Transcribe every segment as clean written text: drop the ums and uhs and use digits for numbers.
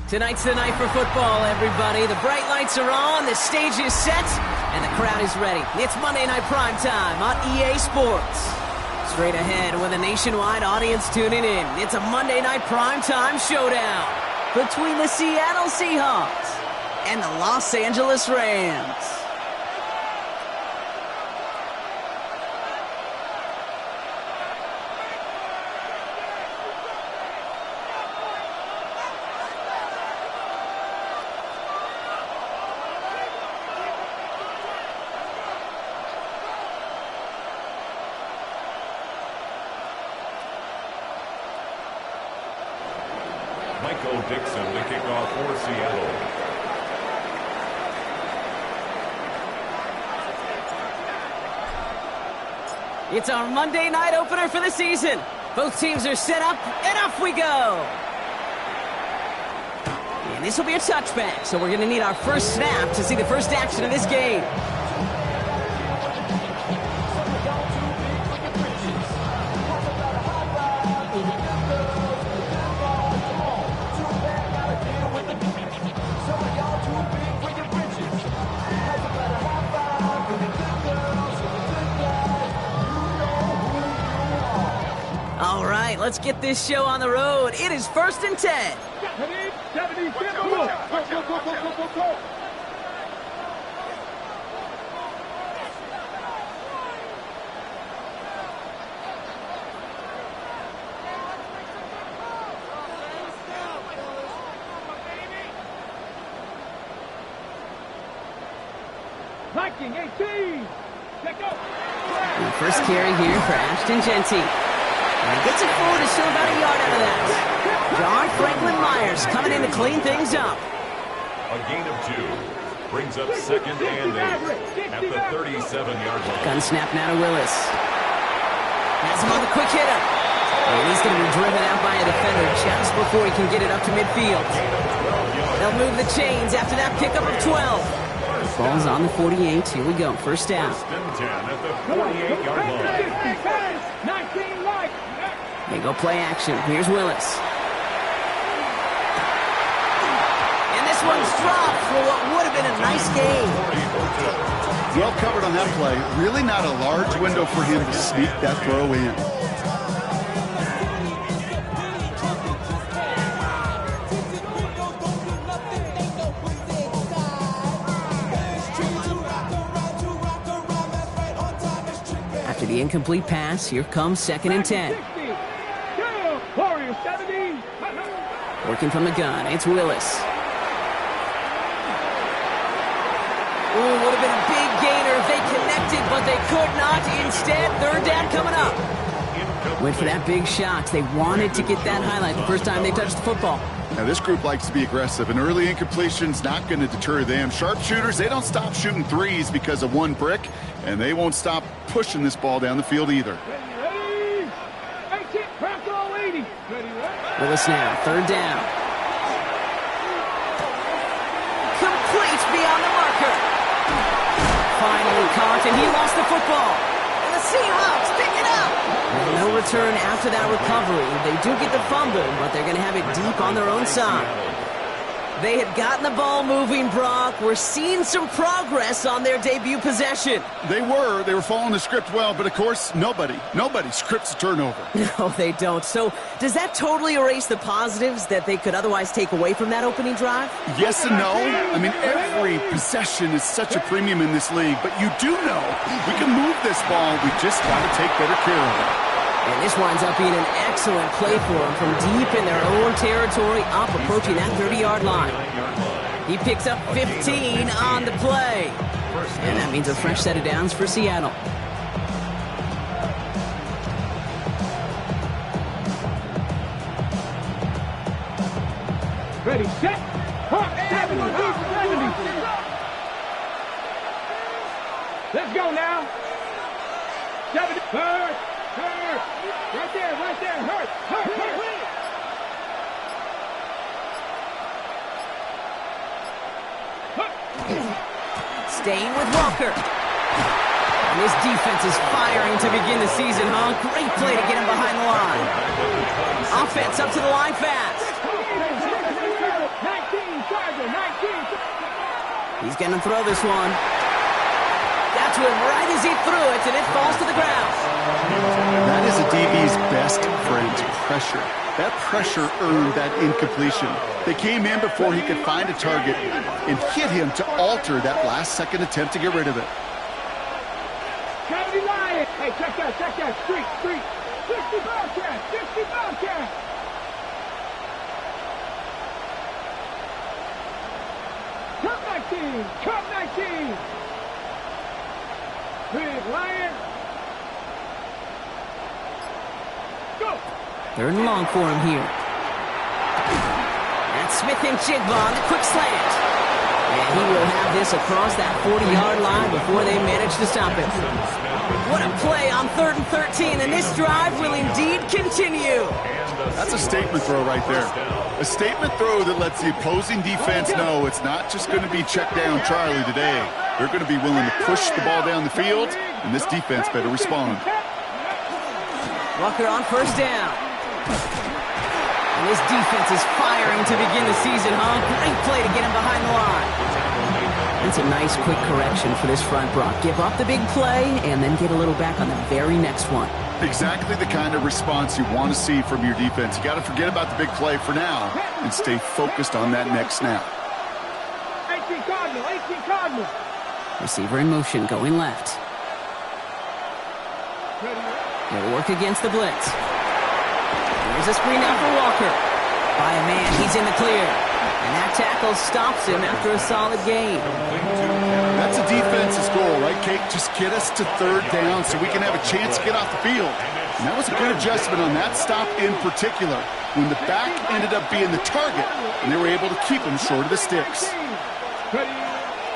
Tonight's the night for football, everybody. The bright lights are on, the stage is set, and the crowd is ready. It's Monday Night Primetime on EA Sports. Straight ahead with a nationwide audience tuning in. It's a Monday Night Primetime showdown between the Seattle Seahawks and the Los Angeles Rams. Dixon to kick off for Seattle. It's our Monday night opener for the season. Both teams are set up, and off we go. And this will be a touchback, so we're going to need our first snap to see the first action of this game. All right, let's get this show on the road. It is 1st and 10. First carry here for Ashton Genty. And he gets it forward to still about a yard out of that. John Franklin Myers coming in to clean things up. A gain of 2. Brings up 2nd and 8 at the 37-yard line. Gun snap now to Willis. Has him on the quick hitter. And he's going to be driven out by a defender just before he can get it up to midfield. They'll move the chains after that pickup of 12. Ball's on the 48. Here we go. First down. 1st and 10 at the 48-yard line. They go play action. Here's Willis. And this one's dropped for what would have been a nice game. Well covered on that play. Really not a large window for him to sneak that throw in. After the incomplete pass, here comes 2nd and 10. Working from the gun, it's Willis. Ooh, would have been a big gainer if they connected, but they could not. Instead, 3rd down coming up. Went for that big shot. They wanted to get that highlight the first time they touched the football. Now, this group likes to be aggressive. An early incompletion's not going to deter them. Sharpshooters, they don't stop shooting threes because of one brick, and they won't stop pushing this ball down the field either. Willis now, 3rd down. Complete beyond the marker. Finally caught, and he lost the football. And the Seahawks pick it up. And no return after that recovery. They do get the fumble, but they're going to have it deep on their own side. They had gotten the ball moving, Brock. We're seeing some progress on their debut possession. They were following the script well, but of course, nobody scripts a turnover. No, they don't. So does that totally erase the positives that they could otherwise take away from that opening drive? Yes and no. I mean, every possession is such a premium in this league, but you do know we can move this ball. We just got to take better care of it. And this winds up being an excellent play for them from deep in their own territory, up approaching that 30-yard line. He picks up 15 on the play. And that means a fresh set of downs for Seattle. Ready, set, hop, 70. Let's go now. 70, hurt. Right there, hurt. Staying with Walker. And this defense is firing to begin the season, huh? Great play to get him behind the line. Offense up to the line fast. He's going to throw this one. Got to him right as he threw it, and it falls to the ground. That is a DB's best friend, pressure. That pressure earned that incompletion. They came in before he could find a target and hit him to alter that last-second attempt to get rid of it. Kennedy Lion. Hey, check that. Street. 60 Bobcat. Cup 19. Big Lion. Go. Third and long for him here. That's Smith and Jigba on the quick slant. And he will have this across that 40-yard line before they manage to stop him. What a play on 3rd and 13, and this drive will indeed continue. That's a statement throw right there. A statement throw that lets the opposing defense know it's not just going to be check down Charlie today. They're going to be willing to push the ball down the field, and this defense better respond. Walker on first down. And this defense is firing to begin the season, huh? Great play to get him behind the line. That's a nice quick correction for this front, Brock. Give up the big play and then get a little back on the very next one. Exactly the kind of response you want to see from your defense. You got to forget about the big play for now and stay focused on that next snap. 18 Cardinal. Receiver in motion, going left. They'll work against the blitz. Here's a screen out for Walker. By a man, he's in the clear. And that tackle stops him after a solid gain. That's a defense's goal, right, Kate? Just get us to 3rd down so we can have a chance to get off the field. And that was a good adjustment on that stop in particular, when the back ended up being the target, and they were able to keep him short of the sticks.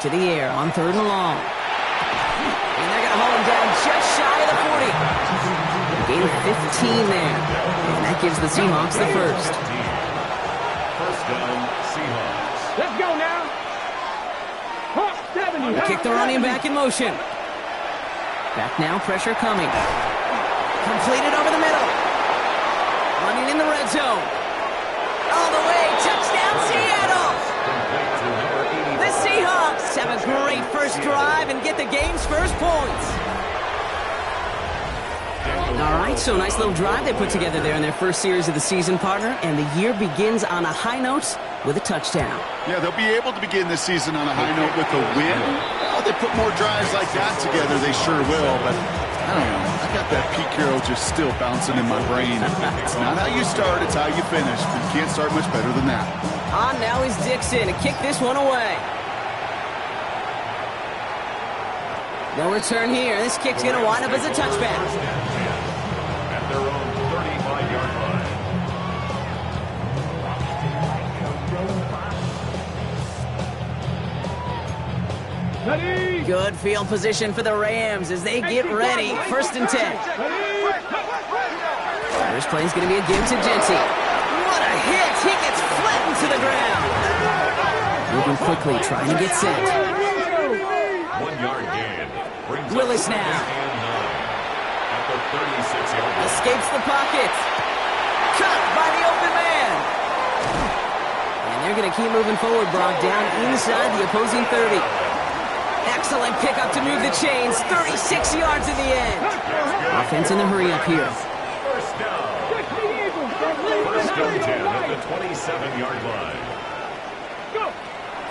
To the air on 3rd and long. And they're going to haul him down just shy of the 40. Gain of 15 there. And that gives the Seahawks the first. First down, Seahawks. Let's go now. Hawk 70. They kick the running back in motion. Back now, pressure coming. Completed over the middle. Running in the red zone. All the way, touchdown Seattle! The Seahawks have a great first drive and get the game's first points. All right, so nice little drive they put together there in their first series of the season, partner, and the year begins on a high note with a touchdown. Yeah, they'll be able to begin this season on a high note with a win. Well, they put more drives like that together, they sure will, but I don't know. I got that Pete Carroll just still bouncing in my brain. It's not how you start, it's how you finish. But you can't start much better than that. On now is Dixon to kick this one away. No return here. This kick's going to wind up as a touchback. At their own 35-yard line. Ready. Good field position for the Rams as they get ready. 1st and 10. First play is going to be a give to Genty. What a hit! He gets flattened to the ground. Moving quickly, trying to get set. 1 yard gain. Brings Willis up 2nd now. and 9. At the 36-yard line. Escapes the pocket. Cut by the open man. And they're going to keep moving forward, Brock, down inside the opposing 30. Excellent pickup to move the chains. 36 yards in the end. Offense in the hurry up here. First down. First and 10 at the 27-yard line.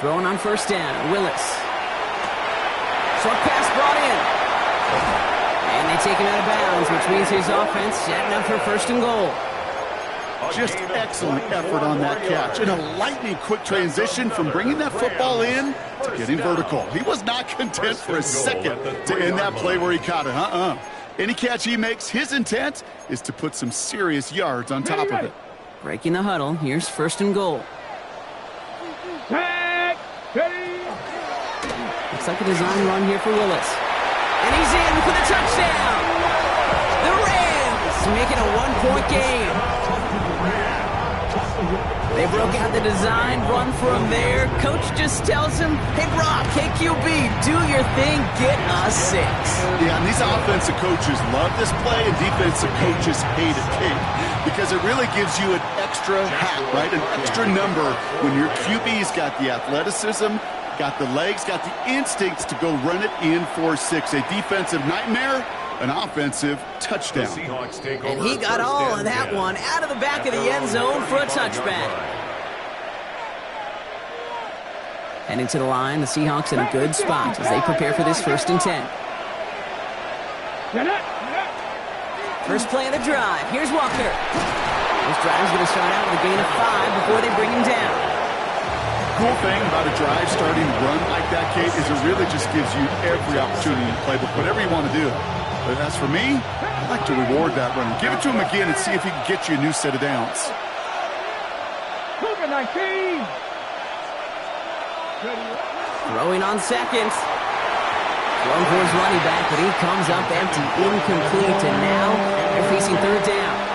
Throwing on first down. Willis. Short pass brought in. And they take him out of bounds, which means his offense setting up for 1st and goal. Just excellent effort on that catch. And a lightning quick transition from bringing that football in to getting vertical. He was not content for a second to end that play where he caught it. Any catch he makes, his intent is to put some serious yards on top of it. Breaking the huddle. Here's 1st and goal. Looks like a design run here for Willis. And he's in for the touchdown. The Rams making a 1-point game. They broke out the design run from there. Coach just tells him, hey, Brock, KQB, do your thing, get us 6. Yeah, and these offensive coaches love this play, and defensive coaches hate it, Kate, because it really gives you an extra hat, right? An extra number when your QB's got the athleticism, Got the legs, got the instincts to go run it in for 6. A defensive nightmare, an offensive touchdown. And he got all of that one out of the back of the end zone for a touchback. Heading to the line, the Seahawks in a good spot as they prepare for this 1st and 10. First play of the drive. Here's Walker. This drive's going to start out with a gain of 5 before they bring him down. Cool thing about a drive starting run like that, Kate, is it really just gives you every opportunity to play with whatever you want to do. But as for me, I like to reward that run. Give it to him again and see if he can get you a new set of downs. Cougar 19. Throwing on seconds. Thrown for his running back, but he comes up empty, incomplete, and now they're facing 3rd down.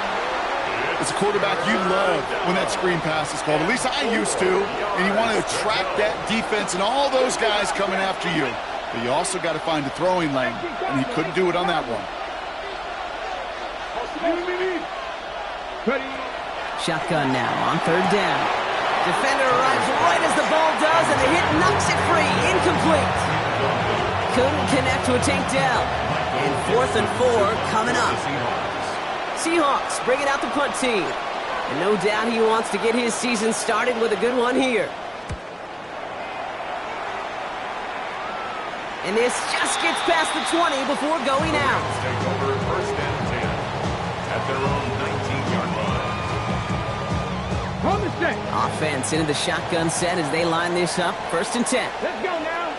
As a quarterback, you love when that screen pass is called. At least I used to. And you want to attract that defense and all those guys coming after you. But you also got to find a throwing lane, and he couldn't do it on that one. Shotgun now on 3rd down. Defender arrives right as the ball does, and the hit knocks it free. Incomplete. Couldn't connect to a takedown. And 4th and 4 coming up. Seahawks bringing out the punt team. And no doubt he wants to get his season started with a good one here. And this just gets past the 20 before going out. Take over 1st and 10 at their own 19-yard line. On the set. Offense into the shotgun set as they line this up. 1st and 10. Let's go now.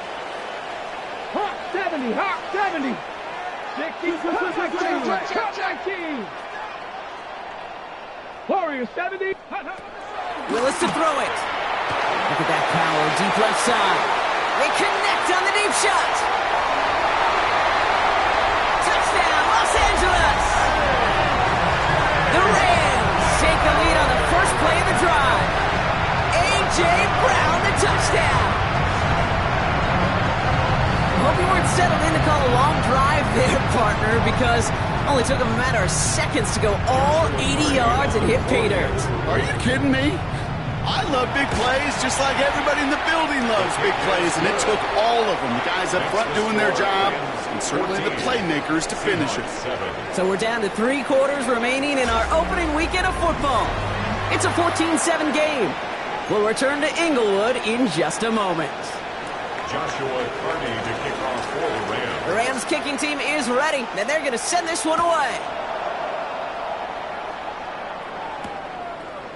Hawk 70. Hawk 70. 60. Warrior 70. Willis to throw it. Look at that power, deep left side. They connect on the deep shot. Touchdown, Los Angeles. The Rams take the lead on the first play of the drive. A.J. Brown, the touchdown. Hope you weren't settled in to call a long drive there, partner, because only took him a matter of seconds to go all 80 yards and hit pay dirt. Are you kidding me? I love big plays just like everybody in the building loves big plays, and it took all of them, the guys up front doing their job, and certainly the playmakers to finish it. So we're down to 3 quarters remaining in our opening weekend of football. It's a 14-7 game. We'll return to Inglewood in just a moment. Joshua Carney to kick off for the Rams. The Rams kicking team is ready, and they're going to send this one away.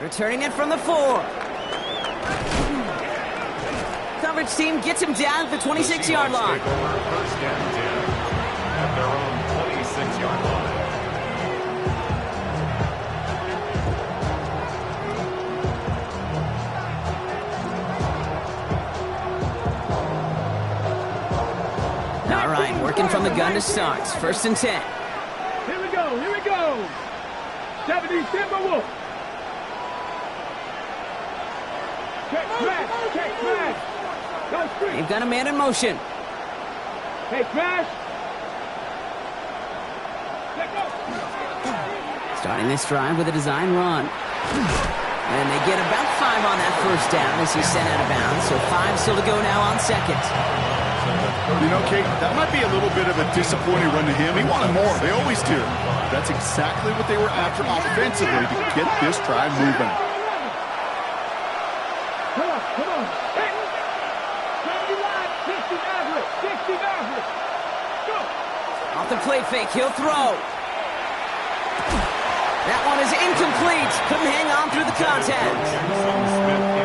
Returning it from the 4. Coverage team gets him down at the 26-yard line. Take over 1st and 10 at their own 26-yard line. All right, working from the gun to start. 1st and 10. Here we go. Here we go. 70 Timberwolf. Check smash. Check smash. Go street. They've got a man in motion. Hey, smash. Let go. Starting this drive with a design run. And they get about 5 on that 1st down as he's sent out of bounds. So 5 still to go now on 2nd. You know, Kate, that might be a little bit of a disappointing run to him. He wanted more. They always do. That's exactly what they were after offensively to get this drive moving. Come on, come on. Hey. 70 line, 60 Maverick, 60 Maverick. Go. Off the play fake, he'll throw. That one is incomplete. Couldn't hang on through the contact.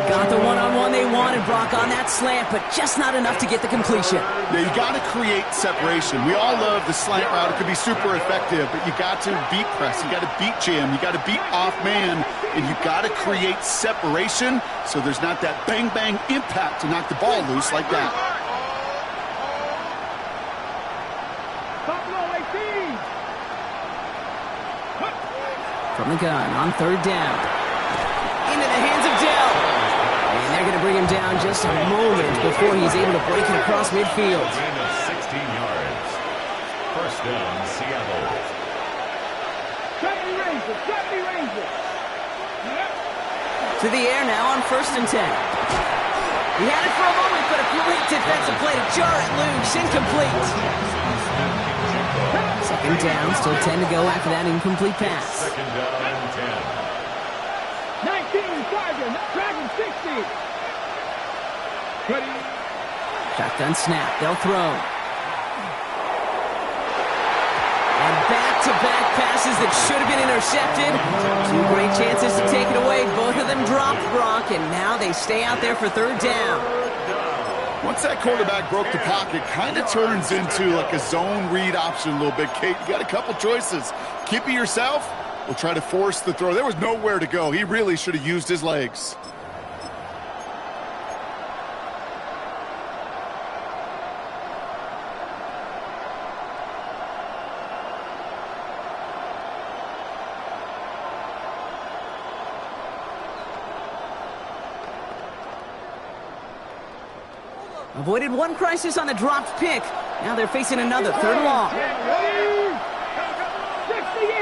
Got the one-on-one they wanted, Brock, on that slant, but just not enough to get the completion. Yeah, you got to create separation. We all love the slant route. It could be super effective, but you got to beat press. You got to beat jam. You got to beat off man, and you got to create separation so there's not that bang-bang impact to knock the ball loose like that. Buffalo 18. From the gun on 3rd down. Into the hands of Dell. And they're going to bring him down just a moment before he's able to break it across midfield. Gain of 16 yards. 1st down, Seattle. 70 Rangers, 70 Rangers. To the air now on 1st and 10. He had it for a moment, but a great defensive play to jar it loose. Incomplete. Second down, still 10 to go after that incomplete pass. Second down and 10. 19, Dragon 60. Ready. Shotgun snap, they'll throw. And back-to-back passes that should have been intercepted. Two great chances to take it away. Both of them dropped, Brock, and now they stay out there for third down. Once that quarterback broke the pocket, kind of turns into like a zone read option a little bit. Kate, you got a couple choices. Keep it yourself or try to force the throw. There was nowhere to go. He really should have used his legs. Avoided one crisis on the dropped pick. Now they're facing another. Third and long. 60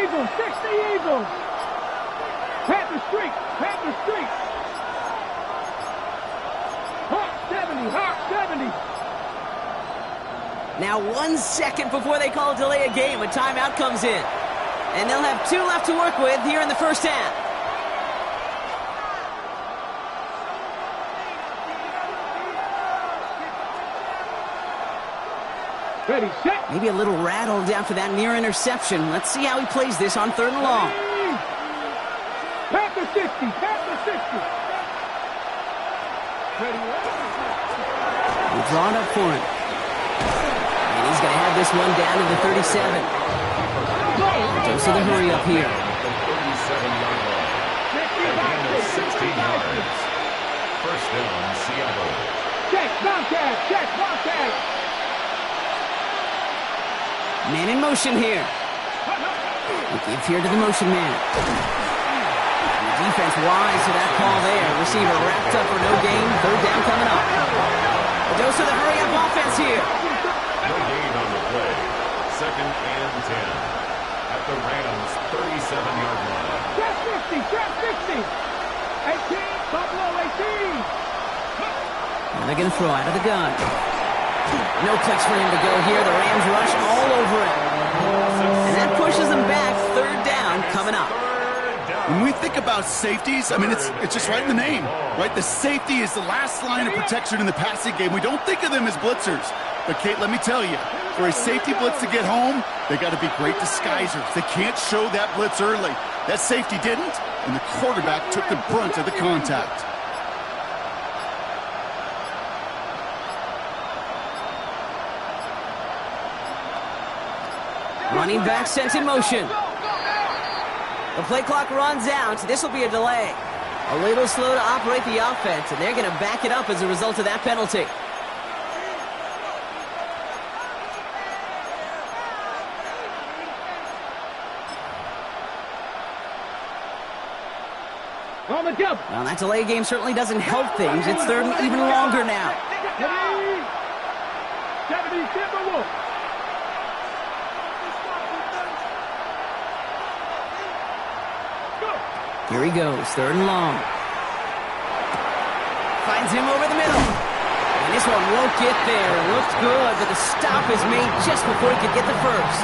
Eagles, 60 Eagles. Panther streak, Panther streak. Hawk 70, Hawk 70. Now 1 second before they call a delay a game. A timeout comes in. And they'll have 2 left to work with here in the first half. Ready, set. Maybe a little rattled after that near interception. Let's see how he plays this on third and long. Panther 60, Panther 60. Ready, We'll draw it up for him. And he's going to have this one down to the 37. Goes to the hurry up here. 37-yard line. A gain of 16 yards. First down, Seattle. check, contact, check, contact. Man in motion here. We give here to the motion man. And the defense wise to that call there. Receiver wrapped up for no gain. Third down coming up. A dose of the hurry-up offense here. No gain on the play. Second and 10. At the Rams' 37-yard line. Check 50, check 50. 18, Buffalo 18. And they're going to throw out of the gun. No clicks for him to go here. The Rams rush all over him. And that pushes them back. Third down coming up. When we think about safeties, I mean, it's just right in the name, right? The safety is the last line of protection in the passing game. We don't think of them as blitzers. But, Kate, let me tell you, for a safety blitz to get home, they got to be great disguisers. They can't show that blitz early. That safety didn't, and the quarterback took the brunt of the contact. Running back sent in motion. The play clock runs out. This will be a delay. A little slow to operate the offense, and they're going to back it up as a result of that penalty. On the jump. Well, that delay game certainly doesn't help things. It's third and even longer now. 70, Timberwolf. Here he goes, third and long. Finds him over the middle. And this one won't get there. It looked good, but the stop is made just before he could get the first.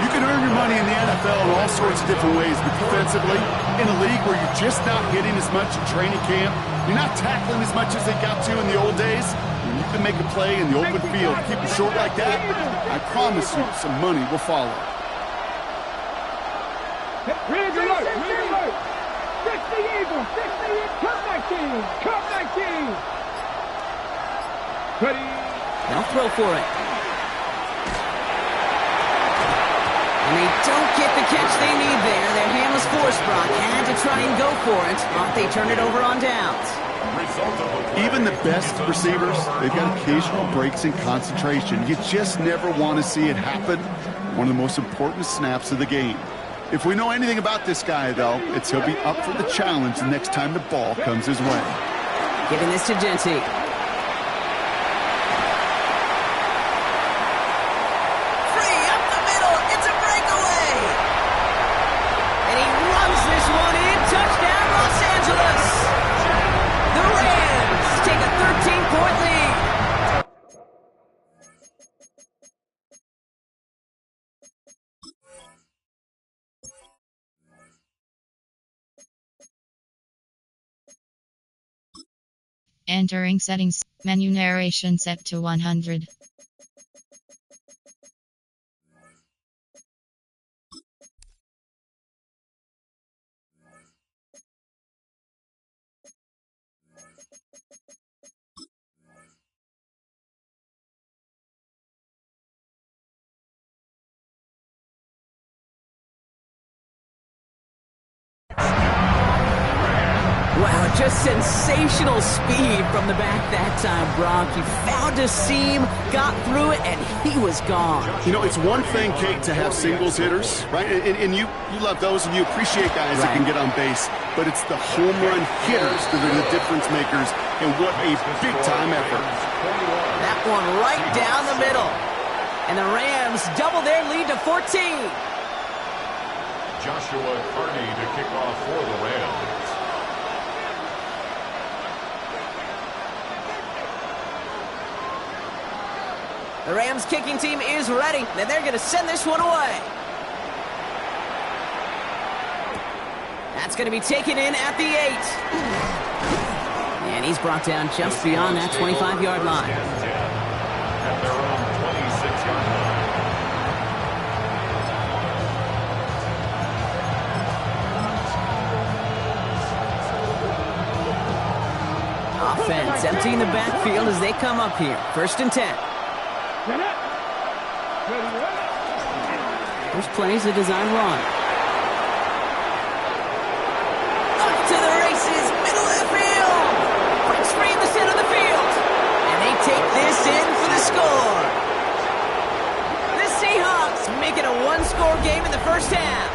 You can earn your money in the NFL in all sorts of different ways, but defensively, in a league where you're just not hitting as much in training camp, you're not tackling as much as they got to in the old days, when you can make a play in the open field, keep it short like that, I promise you some money will follow. Red alert, red alert. 60 Eagles, 60 Eagles. Cut 19, cut 19. Ready. They'll throw for it. And they don't get the catch they need there. Their hand was forced, Brock. Had to try and go for it, but they turn it over on downs. Even the best receivers, they've got occasional breaks in concentration. You just never want to see it happen. One of the most important snaps of the game. If we know anything about this guy, though, it's he'll be up for the challenge the next time the ball comes his way. Giving this to Genty. Free up the middle. It's a breakaway. And he runs this one in. Touchdown, Los Angeles. The Rams take a Entering settings. Menu narration set to 100. Wow, just sensational speed from the back that time, Brock. He found a seam, got through it, and he was gone. You know, it's one thing, Kate, to have singles hitters, right? And you love those, and you appreciate guys that can get on base. But it's the home run hitters that are the difference makers, and what a big-time effort. That one right down the middle. And the Rams double their lead to 14. Joshua Carney to kick off for the Rams. The Rams kicking team is ready, and they're going to send this one away. That's going to be taken in at the 8. And he's brought down just beyond that 25-yard line. At their own 26-yard line. Offense emptying the backfield as they come up here. 1st and 10. First plays a design run. Up to the races, middle of the field. Quick free in the center of the field. And they take this in for the score. The Seahawks make it a one-score game in the first half.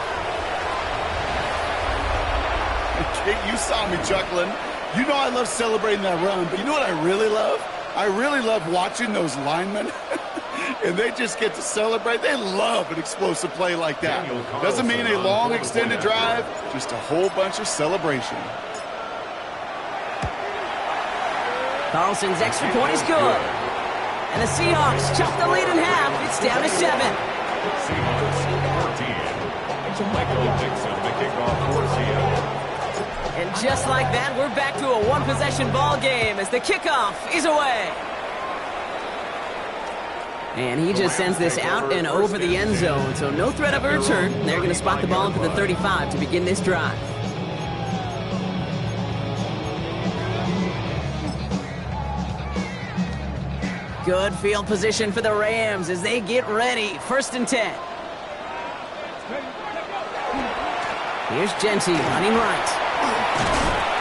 Kate, you saw me chuckling. You know I love celebrating that run, but you know what I really love? I really love watching those linemen. And they just get to celebrate. They love an explosive play like that. Doesn't mean a long extended drive, just a whole bunch of celebration. Carlson's extra point is good. And the Seahawks chop the lead in half. It's down to 7. Seahawks 14. Michael Dixon to kick off for Seattle. And just like that, we're back to a one-possession ball game as the kickoff is away. And he just sends this out and over the end zone, so no threat of a return. They're going to spot the ball for the 35 to begin this drive. Good field position for the Rams as they get ready. 1st and 10. Here's Genty running right.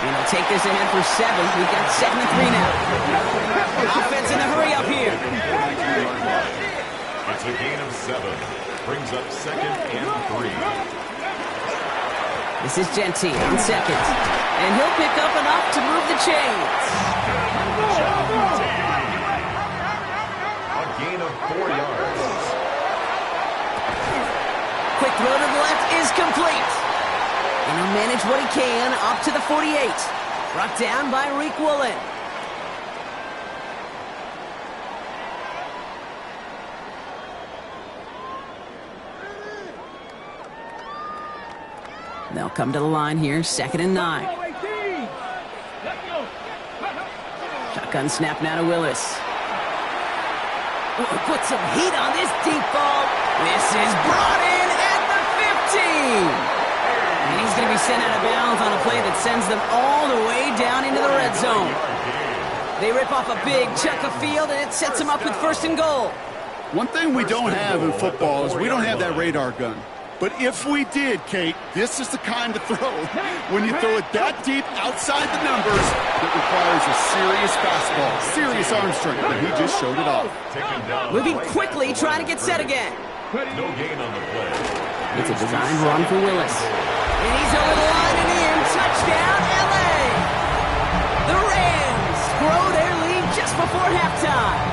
And he'll take this ahead for 7. We've got 2nd and 3 now. Offense in a hurry up here. It's a gain of 7. Brings up 2nd and 3. This is Genty on 2nd. And he'll pick up enough to move the chains. A gain of 4 yards. Quick throw to the left is complete. And he'll manage what he can up to the 48. Brought down by Reek Woolen. They'll come to the line here, 2nd and 9. Shotgun snap now to Willis. Ooh, put some heat on this deep ball. This is brought in at the 15. And he's going to be sent out of bounds on a play that sends them all the way down into the red zone. They rip off a big chunk of field, and it sets them up with 1st and goal. One thing we don't have in football is we don't have that radar gun. But if we did, Kate, this is the kind of throw. When you throw it that deep outside the numbers, it requires a serious fastball, serious arm strength, and he just showed it off. Moving quickly, trying to get set again. No gain on the play. It's a designed run for Willis. And he's over the line and in. Touchdown, LA! The Rams grow their lead just before halftime.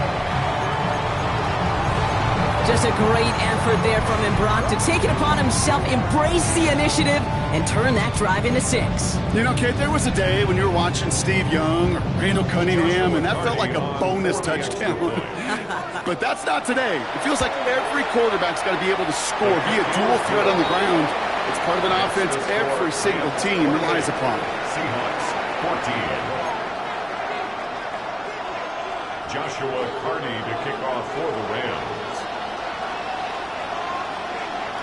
Just a great effort there from him, Brock, to take it upon himself, embrace the initiative, and turn that drive into 6. You know, Kate, there was a day when you were watching Steve Young or Randall Cunningham, and that felt like a bonus touchdown. But that's not today. It feels like every quarterback's got to be able to score, be a dual threat on the ground. It's part of an offense every single team relies upon. Seahawks 14. Joshua Carney to kick off for the Rams.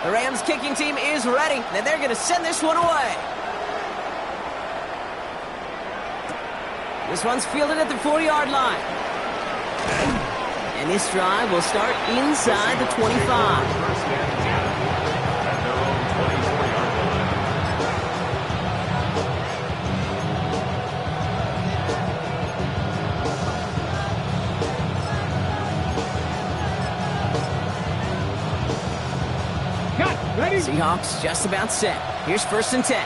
The Rams kicking team is ready, and they're going to send this one away. This one's fielded at the 40-yard line. And this drive will start inside the 25. First and 10 at their own 24-yard line. Cut. Ready? Seahawks just about set. Here's first and 10.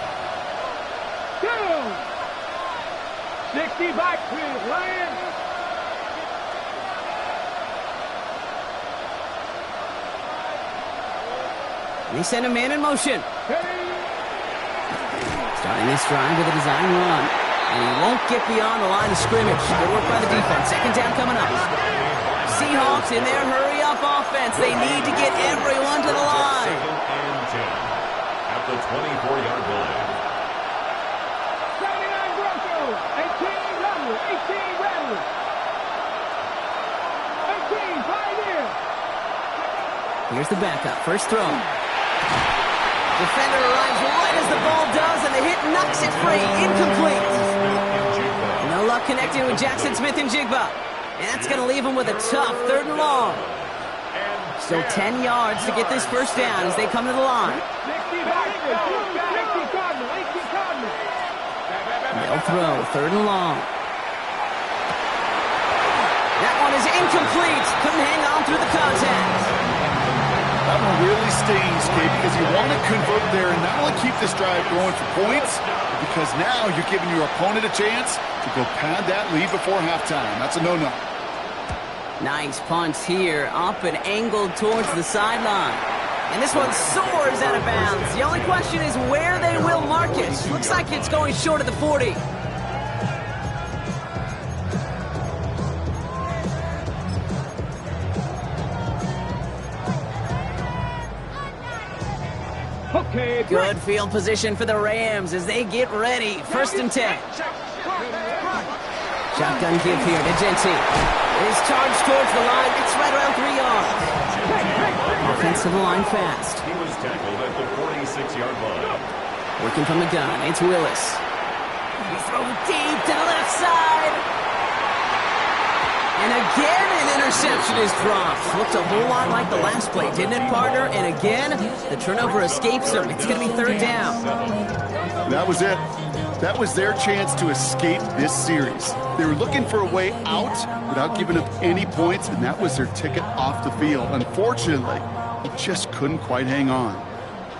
Go. 60 back, please, Lions. They send a man in motion. Hey. Starting this drive with a design run. And he won't get beyond the line of scrimmage. Good work by the defense. Second down coming up. Seahawks in their hurry-up offense. They need to get everyone to the line. Second and 10 at the 24-yard line. 79 Broncos. 18 Rebel. 18 Rebel. 18 Pioneer. Here's the backup. First throw. Defender arrives right as the ball does, and the hit knocks it free. Incomplete. No luck connecting with Jackson Smith-Njigba. And that's going to leave him with a tough 3rd and long. Still 10 yards to get this first down as they come to the line. 60 back. 60 Cardinal. 18 Cardinal. They'll throw 3rd and long. That one is incomplete. Couldn't hang on through the contact. That one really stings, Kate, because you want to convert there and not only keep this drive going for points, because now you're giving your opponent a chance to go pad that lead before halftime. That's a no-no. Nice punt here, up and angled towards the sideline. And this one soars out of bounds. The only question is where they will mark it. Looks like it's going short of the 40. Okay, Good field position for the Rams as they get ready. First and 10. Shotgun give here to Genty. Is charged towards the line. It's right around 3 yards. Offensive line fast. He was tackled at the 46-yard line. Working from the gun. It's Willis. He throws deep to the left side. And again, an interception is dropped. Looked a whole lot like the last play, didn't it, partner? And again, the turnover escapes them. It's going to be 3rd down. That was it. That was their chance to escape this series. They were looking for a way out without giving up any points, and that was their ticket off the field. Unfortunately, he just couldn't quite hang on.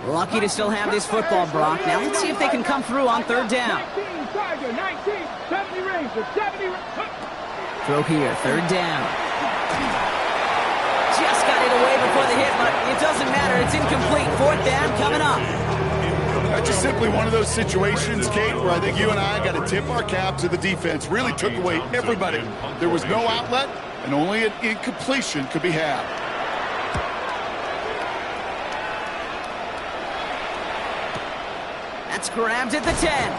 Lucky to still have this football, Brock. Now let's see if they can come through on 3rd down. 19 Tiger. 19. 70 Ranger. 70. Throw here, 3rd down. Just got it away before the hit, but it doesn't matter. It's incomplete. 4th down coming up. That's just simply one of those situations, Kate, where I think you and I got to tip our cap to the defense. Really took away everybody. There was no outlet, and only an incompletion could be had. That's grabbed at the 10.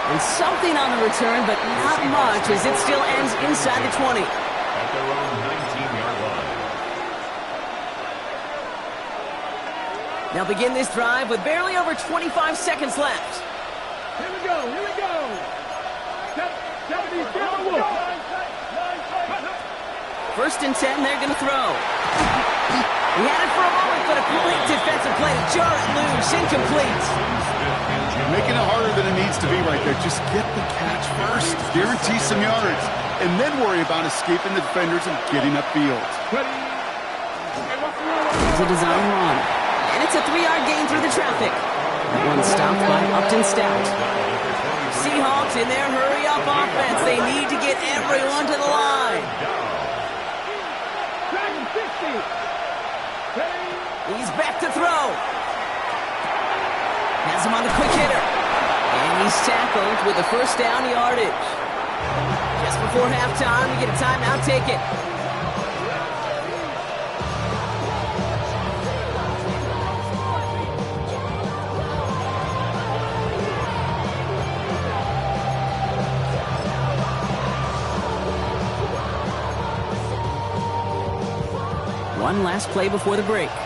And something on the return, but not much, as it still ends inside the 20. At their own 19-yard line. They'll begin this drive with barely over 25 seconds left. Here we go. Here we go. 70 Wolf. First and 10, they're going to throw. He had it for a moment, but a great defensive play to jar it loose. Incomplete. Making it harder than it needs to be right there. Just get the catch first. Guarantee some yards. And then worry about escaping the defenders and getting upfield. It's a design run. And it's a 3-yard gain through the traffic. That one stopped by Upton Stout. Seahawks in their hurry-up offense. They need to get everyone to the line. He's back to throw. Has him on the quick hitter. And he's tackled with a 1st down yardage. Just before halftime, we get a timeout. Take it. One last play before the break. Here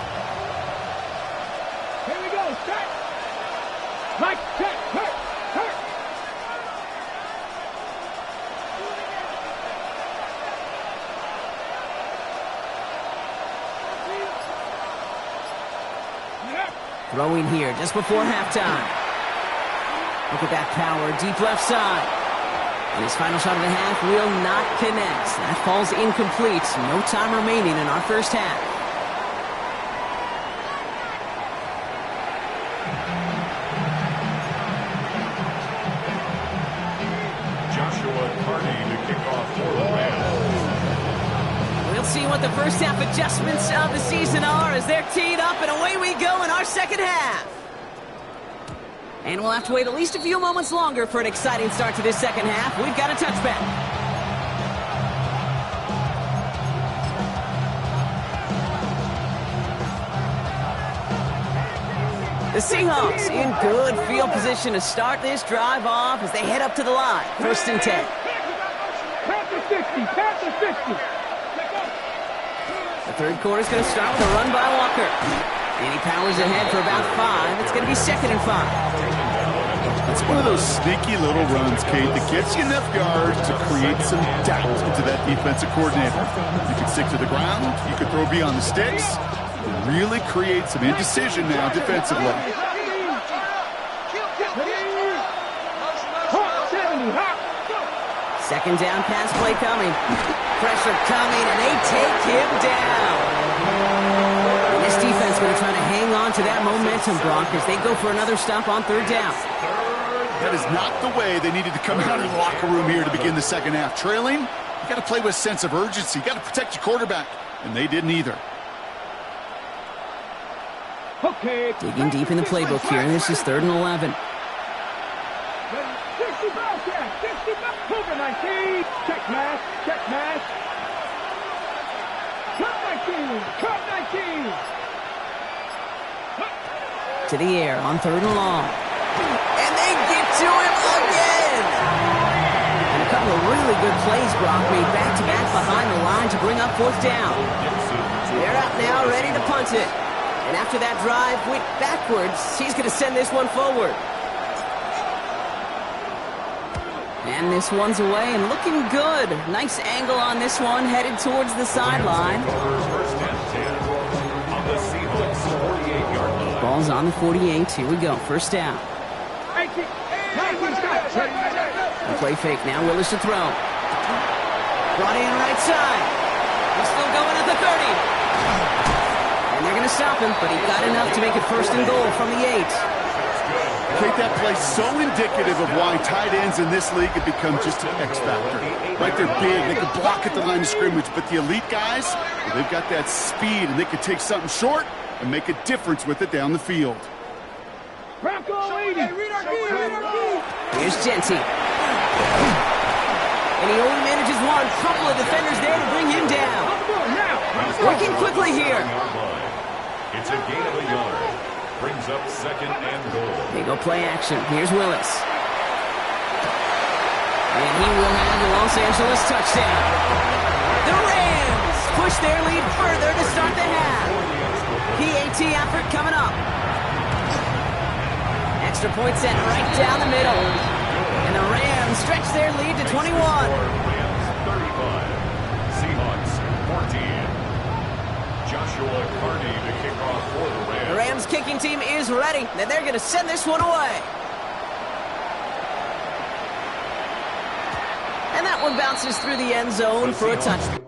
we go. Set. Right, set, hurt, hurt. Throwing here just before halftime. Look at that power, deep left side. And his final shot of the half will not connect. That falls incomplete. No time remaining in our first half. Joshua Carney to kick off for the Rams. We'll see what the first half adjustments of the season are as they're teed up, and away we go in our second half. And we'll have to wait at least a few moments longer for an exciting start to this second half. We've got a touchback. The Seahawks in good field position to start this drive off as they head up to the line. First and 10. Panther 60, Panther 60. The third quarter is going to start with a run by Walker. And he powers ahead for about 5. It's going to be second and 5. It's one of those sneaky little runs, Kate, that gets you enough yards to create some doubt into that defensive coordinator. You can stick to the ground, you can throw beyond the sticks, and really create some indecision now defensively. Second down pass play coming. Pressure coming, and they take him down. And this defense going to try to hang on to that momentum, Brock, as they go for another stop on third down. That is not the way they needed to come out of the locker room here to begin the second half. Trailing, you got to play with a sense of urgency. You got to protect your quarterback, and they didn't either. Okay. Digging deep in the playbook here, and this is 3rd and 11. 60 Bobcat, 60 Cover 19. Check mask, check mask. Cut 19, cut 19. To the air on 3rd and long. And they get to him again! And a couple of really good plays, Brock, made back-to-back behind the line to bring up 4th down. They're out now, ready to punt it. And after that drive went backwards, he's going to send this one forward. And this one's away and looking good. Nice angle on this one, headed towards the sideline. First and 10 on the Seahawks 48-yard line. Ball's on the 48. Here we go. First down. A play fake now. Willis to throw. Brought in right side. He's still going at the 30. And they're going to stop him, but he got enough to make it 1st and goal from the 8. Kate, that play so indicative of why tight ends in this league have become just an X factor. Right, they're big, they can block at the line of scrimmage, but the elite guys, well, they've got that speed, and they can take something short and make a difference with it down the field. Here's Genty. And he only manages one. Couple of defenders there to bring him down. Working quickly here. It's a gain of a yard. Brings up 2nd and goal. They go play action. Here's Willis. And he will have the Los Angeles touchdown. The Rams push their lead further to start the half. PAT effort coming up. Extra point sent right down the middle. And the Rams stretch their lead to 21. Rams 35. Seahawks 14. Joshua Carney to kick off for the Rams. The Rams kicking team is ready, and they're going to send this one away. And that one bounces through the end zone for a touchdown.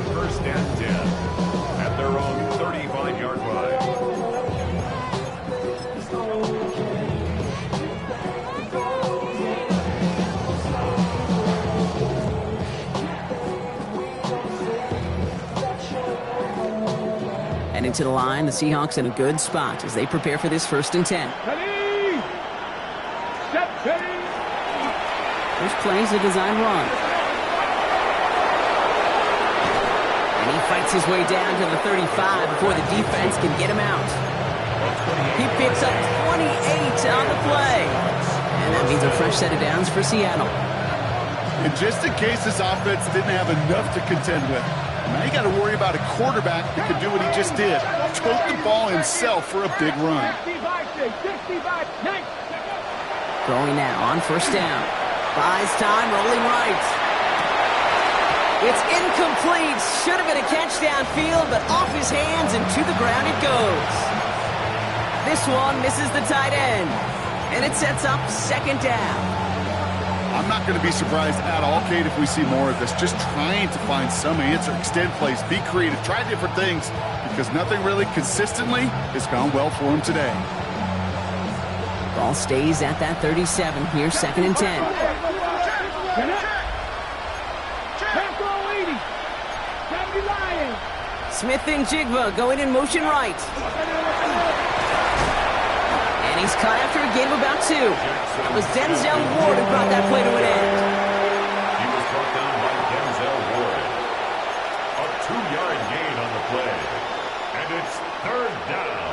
first and 10 at their own 35-yard line. And into the line, the Seahawks in a good spot as they prepare for this first and 10. Ready. Set, ready. First play's a design run. And he fights his way down to the 35 before the defense can get him out. He picks up 28 on the play. And that means a fresh set of downs for Seattle. And just in case this offense didn't have enough to contend with, now you got to worry about a quarterback that could do what he just did. Tote the ball himself for a big run. Throwing now on first down. Buys time, rolling right. It's incomplete. Should have been a catch downfield, but off his hands and to the ground it goes. This one misses the tight end, and it sets up second down. I'm not going to be surprised at all, Kate, if we see more of this. Just trying to find some answer, extend plays, be creative, try different things, because nothing really consistently has gone well for him today. Ball stays at that 37. Here's second and 10. Smith and Jigba going in motion right. And he's caught after a gain of about 2. It was Denzel Ward who brought that play to an end. He was brought down by Denzel Ward. A 2-yard gain on the play. And it's third down.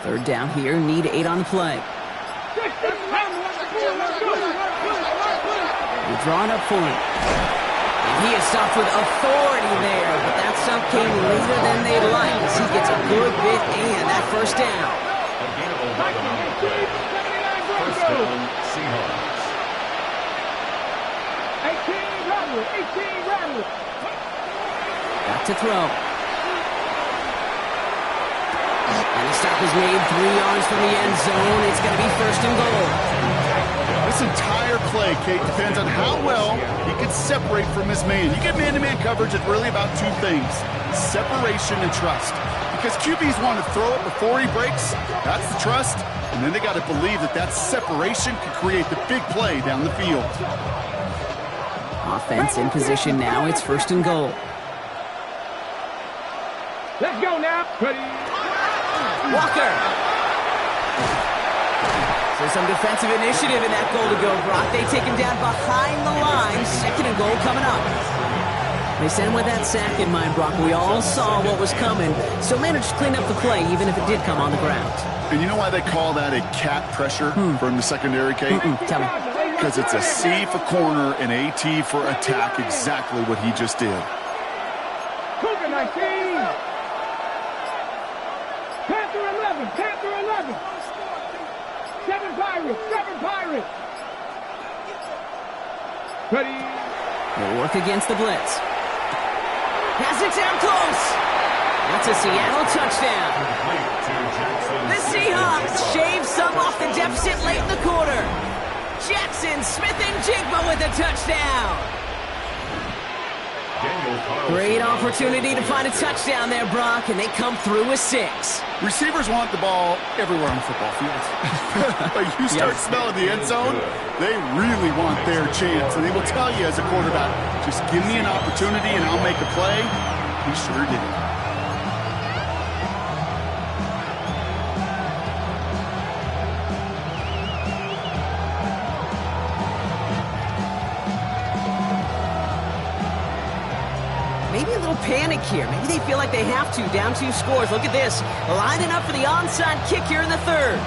Third down here, need 8 on the play. We're drawn up for him. And he is stopped with authority there, but that stop came later than they'd like as he gets a good bit and that first down. A gain of 11 on the play. First down, Seahawks. 18 Rattler. Back to throw. And the stop is made 3 yards from the end zone. It's going to be first and goal. This entire play, Kate, depends on how well he can separate from his man. You get man-to-man coverage, it's really about 2 things: separation and trust. Because QBs want to throw it before he breaks. That's the trust. And then they got to believe that that separation can create the big play down the field. Offense in position now. It's first and goal. Let's go now. Ready. Walker. So some defensive initiative in that goal to go, Brock. They take him down behind the line. Second and goal coming up. They send with that sack in mind, Brock. We all saw what was coming, so managed to clean up the play, even if it did come on the ground. And you know why they call that a cat pressure from the secondary, Kate? Tell me. Because it's a C for corner and a T for attack, exactly what he just did. Cougar 19. Panther 11. 7 Pirates. Ready. They'll work against the blitz. Pass it down close. That's a Seattle touchdown. The Seahawks shave some off the deficit late in the quarter. Jackson, Smith, and Jigba with a touchdown. Great opportunity to find a touchdown there, Brock, and they come through with 6. Receivers want the ball everywhere on the football field. But you start smelling the end zone, they really want their chance. And they will tell you as a quarterback, just give me an opportunity and I'll make a play. He sure did. Maybe a little panic here. Maybe they feel like they have to. Down 2 scores. Look at this. Lining up for the onside kick here in the third.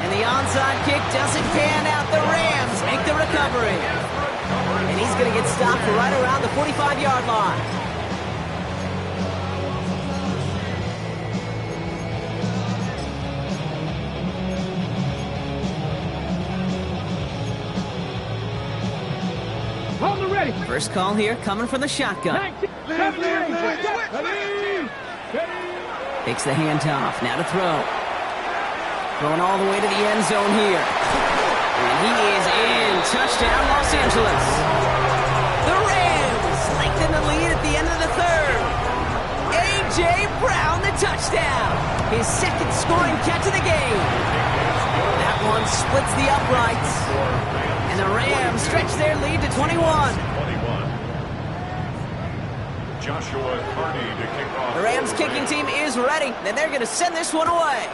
And the onside kick doesn't pan out. The Rams make the recovery. And he's going to get stopped right around the 45-yard line. First call here coming from the shotgun. Takes the handoff. Now to throw. Throwing all the way to the end zone here. And he is in. Touchdown, Los Angeles. The Rams lengthen the lead at the end of the third. A.J. Brown, the touchdown. His second scoring catch of the game. That one splits the uprights. And the Rams stretch their lead to 21. Joshua Carney to kick off. The Rams kicking team is ready, and they're going to send this one away.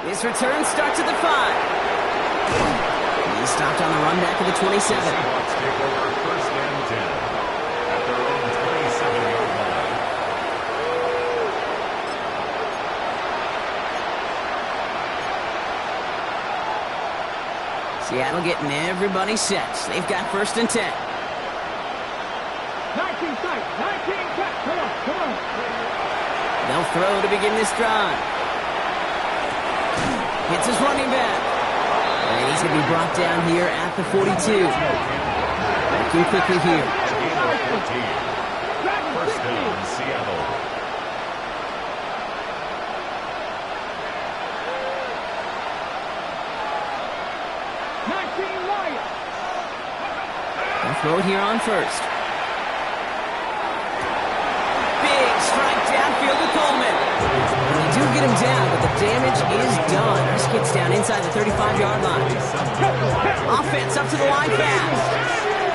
This return starts at the 5. He's stopped on the run back of the 27. Seahawks take over first and 10 at their own 27-yard line. Seattle getting everybody set. They've got first and 10. 19 sight, 19 cut. Come on. They'll throw to begin this drive. Hits his running back. And he's going to be brought down here at the 42. Working quickly here. First down, Seattle. They'll throw it here on first. Big strike downfield to Coleman. They do get him down, but the damage is done. This gets down inside the 35-yard line. Offense up to the line fast.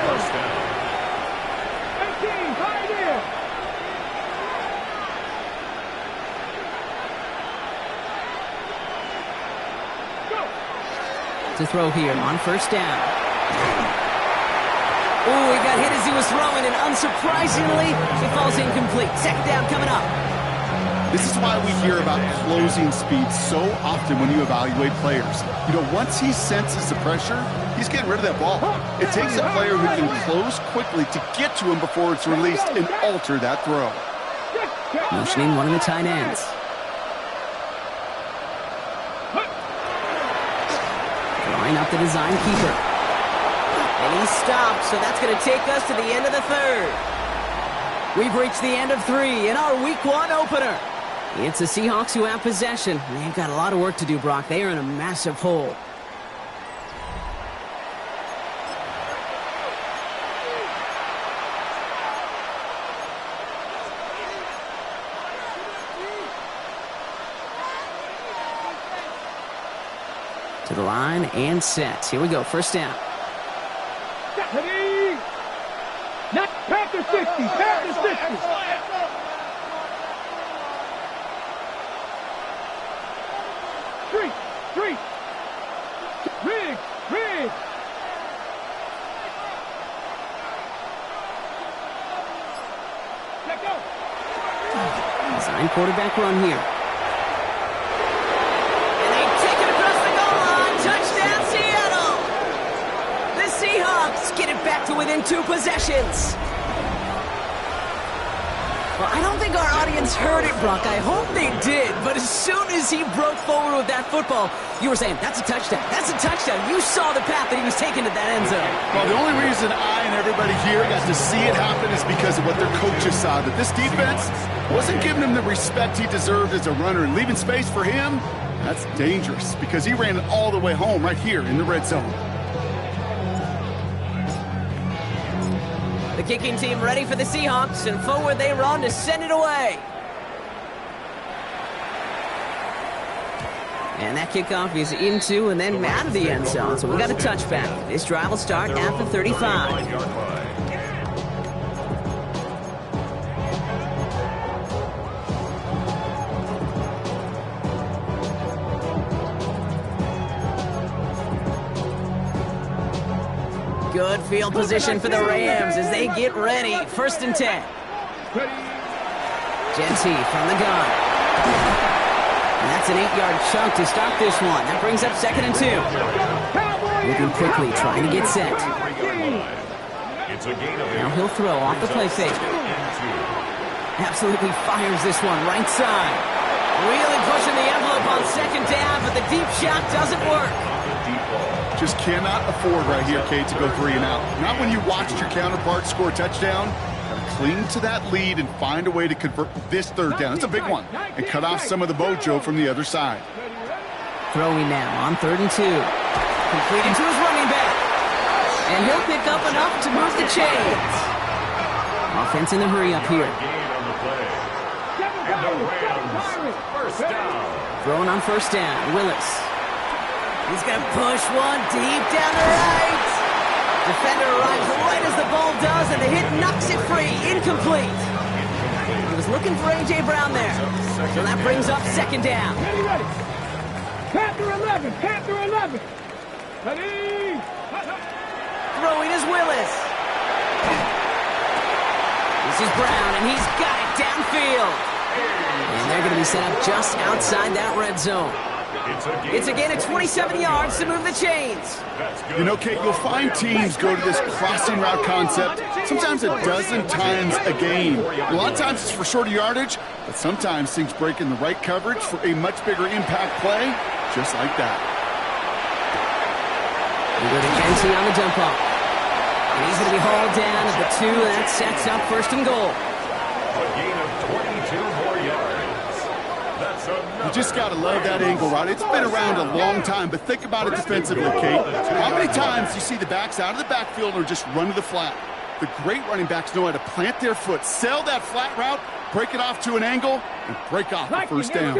First down. 18, pioneer. To throw here on first down. Oh, he got hit as he was throwing, and unsurprisingly, it falls incomplete. Second down coming up. This is why we hear about closing speed so often when you evaluate players. You know, once he senses the pressure, he's getting rid of that ball. It takes a player who can close quickly to get to him before it's released and alter that throw. Motioning one of the tight ends. Drawing up the design keeper. And he stops, so that's going to take us to the end of the third. We've reached the end of 3 in our Week 1 opener. It's the Seahawks who have possession. They've got a lot of work to do, Brock. They are in a massive hole. To the line and set. Here we go, first down. Panther 60, Panther 60. Street. Rig. Let go. Design quarterback run here. And they take it across the goal line. Touchdown, Seattle. The Seahawks get it back to within 2 possessions. Well, I don't think our audience heard it, Brock. I hope they did. But as soon as he broke forward with that football, you were saying, that's a touchdown. That's a touchdown. You saw the path that he was taking to that end zone. Well, the only reason I and everybody here got to see it happen is because of what their coaches saw. That this defense wasn't giving him the respect he deserved as a runner. And leaving space for him, that's dangerous because he ran it all the way home right here in the red zone. The kicking team ready for the Seahawks, and forward they run to send it away. And that kickoff is into and then out of the end zone, so we got a touchback. This drive will start at the 35. Good field position for the Rams as they get ready. First and 10. Genty from the gun. And that's an 8-yard chunk to start this one. That brings up second and 2. Moving quickly, trying to get set. Now he'll throw off the play fake. Absolutely fires this one right side. Really pushing the envelope on second down, but the deep shot doesn't work. Just cannot afford right here, Kate, to go 3 and out. Not when you watched your counterpart score a touchdown. Got to cling to that lead and find a way to convert this 3rd down. It's a big one. And cut off some of the mojo from the other side. Throwing now on 3rd and 2. Completed to his running back. And he'll pick up enough to move the chains. Offense in the hurry up here. Throwing on 1st down. Willis. He's going to push one deep down the right. Defender arrives right as the ball does, and the hit knocks it free. Incomplete. He was looking for A.J. Brown there. So that brings up 2nd down. Ready. Panther 11. Panther 11. Ready. Throwing is Willis. This is Brown, and he's got it downfield. And they're going to be set up just outside that red zone. It's again at 27 yards to move the chains. You know, Kate, you'll find teams go to this crossing route concept sometimes a dozen times a game. A lot of times it's for shorter yardage, but sometimes things break in the right coverage for a much bigger impact play, just like that. We go to Genty on the dump off. And he's going to be hauled down at the 2, and that sets up 1st and goal. A gain of 22 more yards. You just got to love that angle, right? It's been around a long time, but think about it defensively, Kate. How many times you see the backs out of the backfield or just run to the flat? The great running backs know how to plant their foot, sell that flat route, break it off to an angle, and break off the 1st down.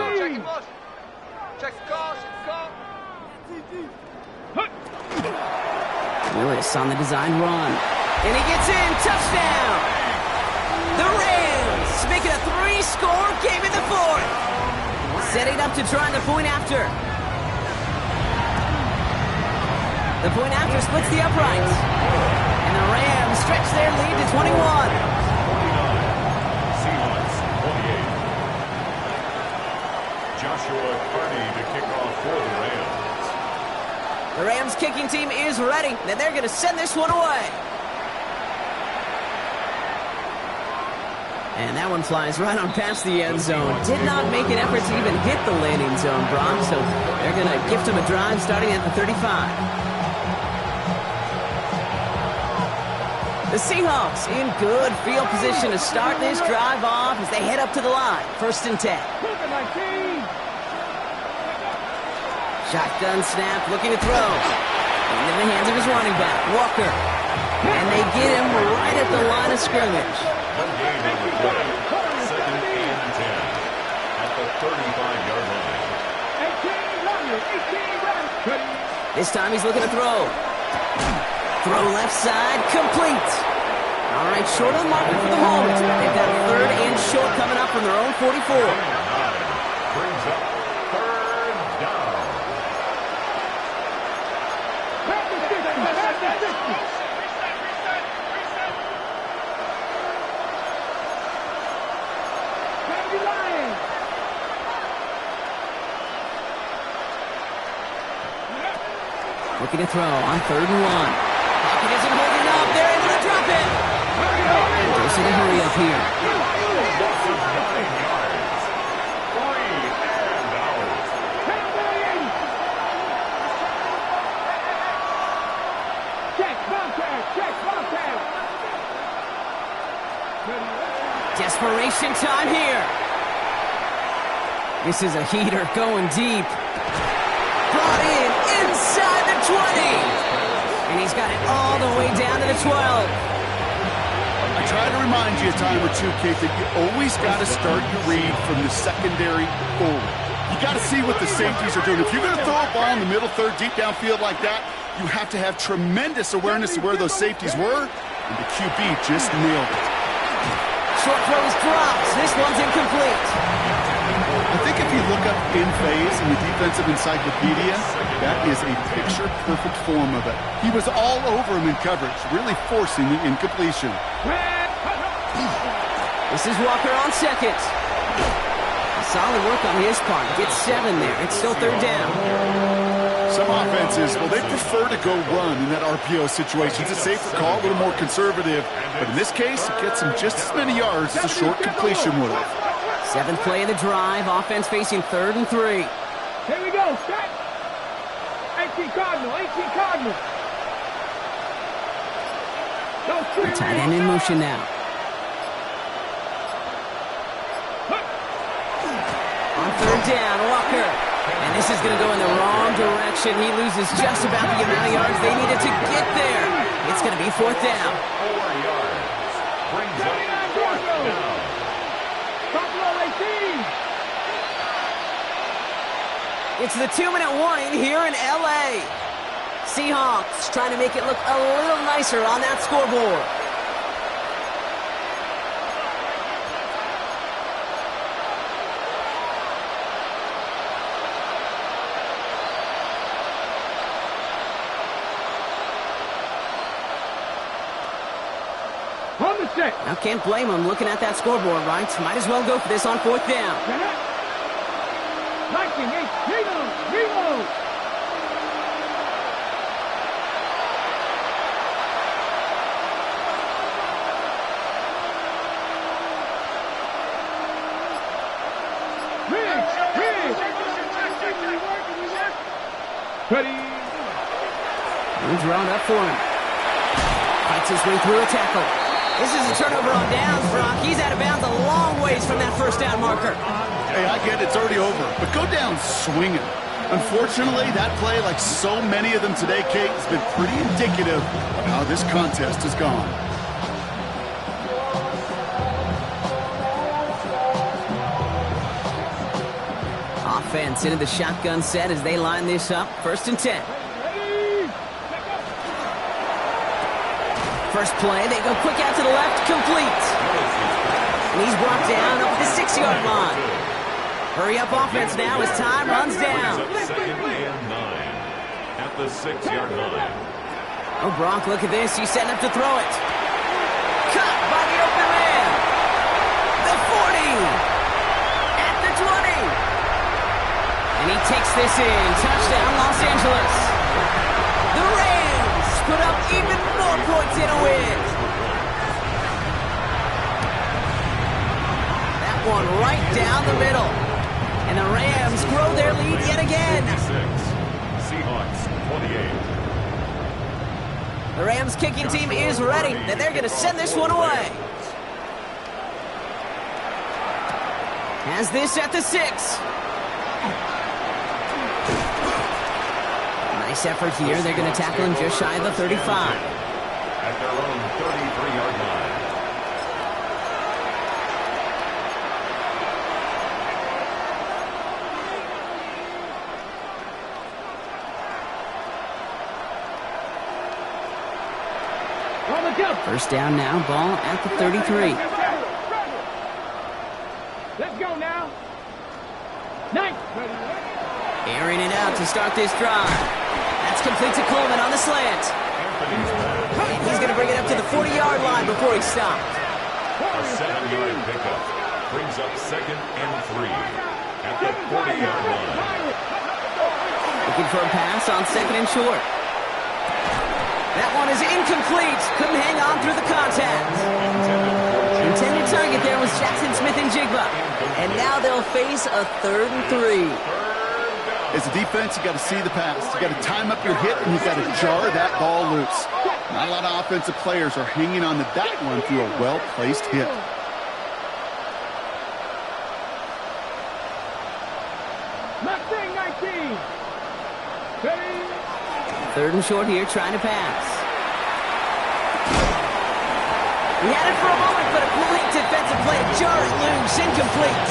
Willis on the design run. And he gets in. Touchdown! The Rams make it a 3-score game in the 4th. Setting up to try the point after. The point after splits the uprights. And the Rams stretch their lead to 21. 29. Seahawks 28. Joshua Carney to kick off for the Rams. The Rams kicking team is ready, and they're going to send this one away. And that one flies right on past the end zone. Did not make an effort to even hit the landing zone, Brock, so they're going to gift him a drive starting at the 35. The Seahawks in good field position to start this drive off as they head up to the line. 1st and 10. Shotgun snap, looking to throw. Into the hands of his running back, Walker. And they get him right at the line of scrimmage. One gain on the play. 2nd and 10 at the 35-yard line. This time he's looking to throw. Throw left side, complete. All right, short of the marker for the moment. They've got 3rd and short coming up from their own 44. Brings up 3rd down. Looking to throw on 3rd and 1. Pocket isn't holding up. They're able to drop it. There's a hurry up here. Loss of 9 yards. 3 and out. Desperation time here. This is a heater going deep. Brought in inside the 20. And he's got it all the way down to the 12. I try to remind you a time or two, Kate, that you always got to start your read from the secondary forward. You got to see what the safeties are doing. If you're going to throw a ball in the middle third, deep downfield like that, you have to have tremendous awareness of where those safeties were, and the QB just nailed it. Short throws drops. This one's incomplete. I think if you look up in phase in the defensive encyclopedia, that is a picture-perfect form of it. He was all over him in coverage, really forcing the incompletion. This is Walker on 2nd. Solid work on his part. Gets 7 there. It's still 3rd down. Some offenses, well, they prefer to go run in that RPO situation. It's a safer call, a little more conservative. But in this case, it gets him just as many yards as a short completion would have. 7th play of the drive. Offense facing 3rd and 3. Here we go. Set. 18. 18 Cardinal, 18 Cardinal. The tight end in motion now. On third down, Walker. And this is going to go in the wrong direction. He loses just about the amount of yards they needed to get there. It's going to be fourth down. 4 yards. Brings up fourth down. Buffalo 18. It's the 2-minute warning here in L.A. Seahawks trying to make it look a little nicer on that scoreboard. On the set. Now can't blame him looking at that scoreboard, right? Might as well go for this on fourth down. 19, 8, reload. Ready. He's drawn up for him. Fights his way through a tackle. This is a turnover on downs, Brock. He's out of bounds a long ways from that first down marker. Hey, I get it. It's already over. But go down swinging. Unfortunately, that play, like so many of them today, Kate, has been pretty indicative of how this contest has gone. Offense into the shotgun set as they line this up. First and 10. First play, they go quick out to the left, complete. And he's brought down up the 6-yard line. Hurry up offense now as time runs down. Second and 9 at the 6-yard line. Oh, Brock, look at this. He's setting up to throw it. Cut by the open man. The 40. At the 20. And he takes this in. Touchdown, Los Angeles. The Rams put up even more points in a win. That one right down the middle. And the Rams grow their lead yet again. Seahawks 28. The Rams kicking team is ready, and they're going to send this one away. Has this at the 6. Nice effort here. They're going to tackle him just shy of the 35. At their own 33-yard line. First down now, ball at the 33. Let's go now. Nice. Airing it out to start this drive. That's complete to Coleman on the slant. And he's going to bring it up to the 40-yard line before he stopped. A 7-yard pickup brings up second and 3 at the 40-yard line. Looking for a pass on second and short. That one is incomplete. Couldn't hang on through the contact. Intended target there was Jackson Smith and Jigba. And now they'll face a 3rd and 3. As a defense, you got to see the pass. You got to time up your hit, and you got to jar that ball loose. Not a lot of offensive players are hanging on to that one through a well-placed hit. Mustang 19. Ready. 3rd and short here, trying to pass. He had it for a moment, but a great defensive play to jar it loose, incomplete.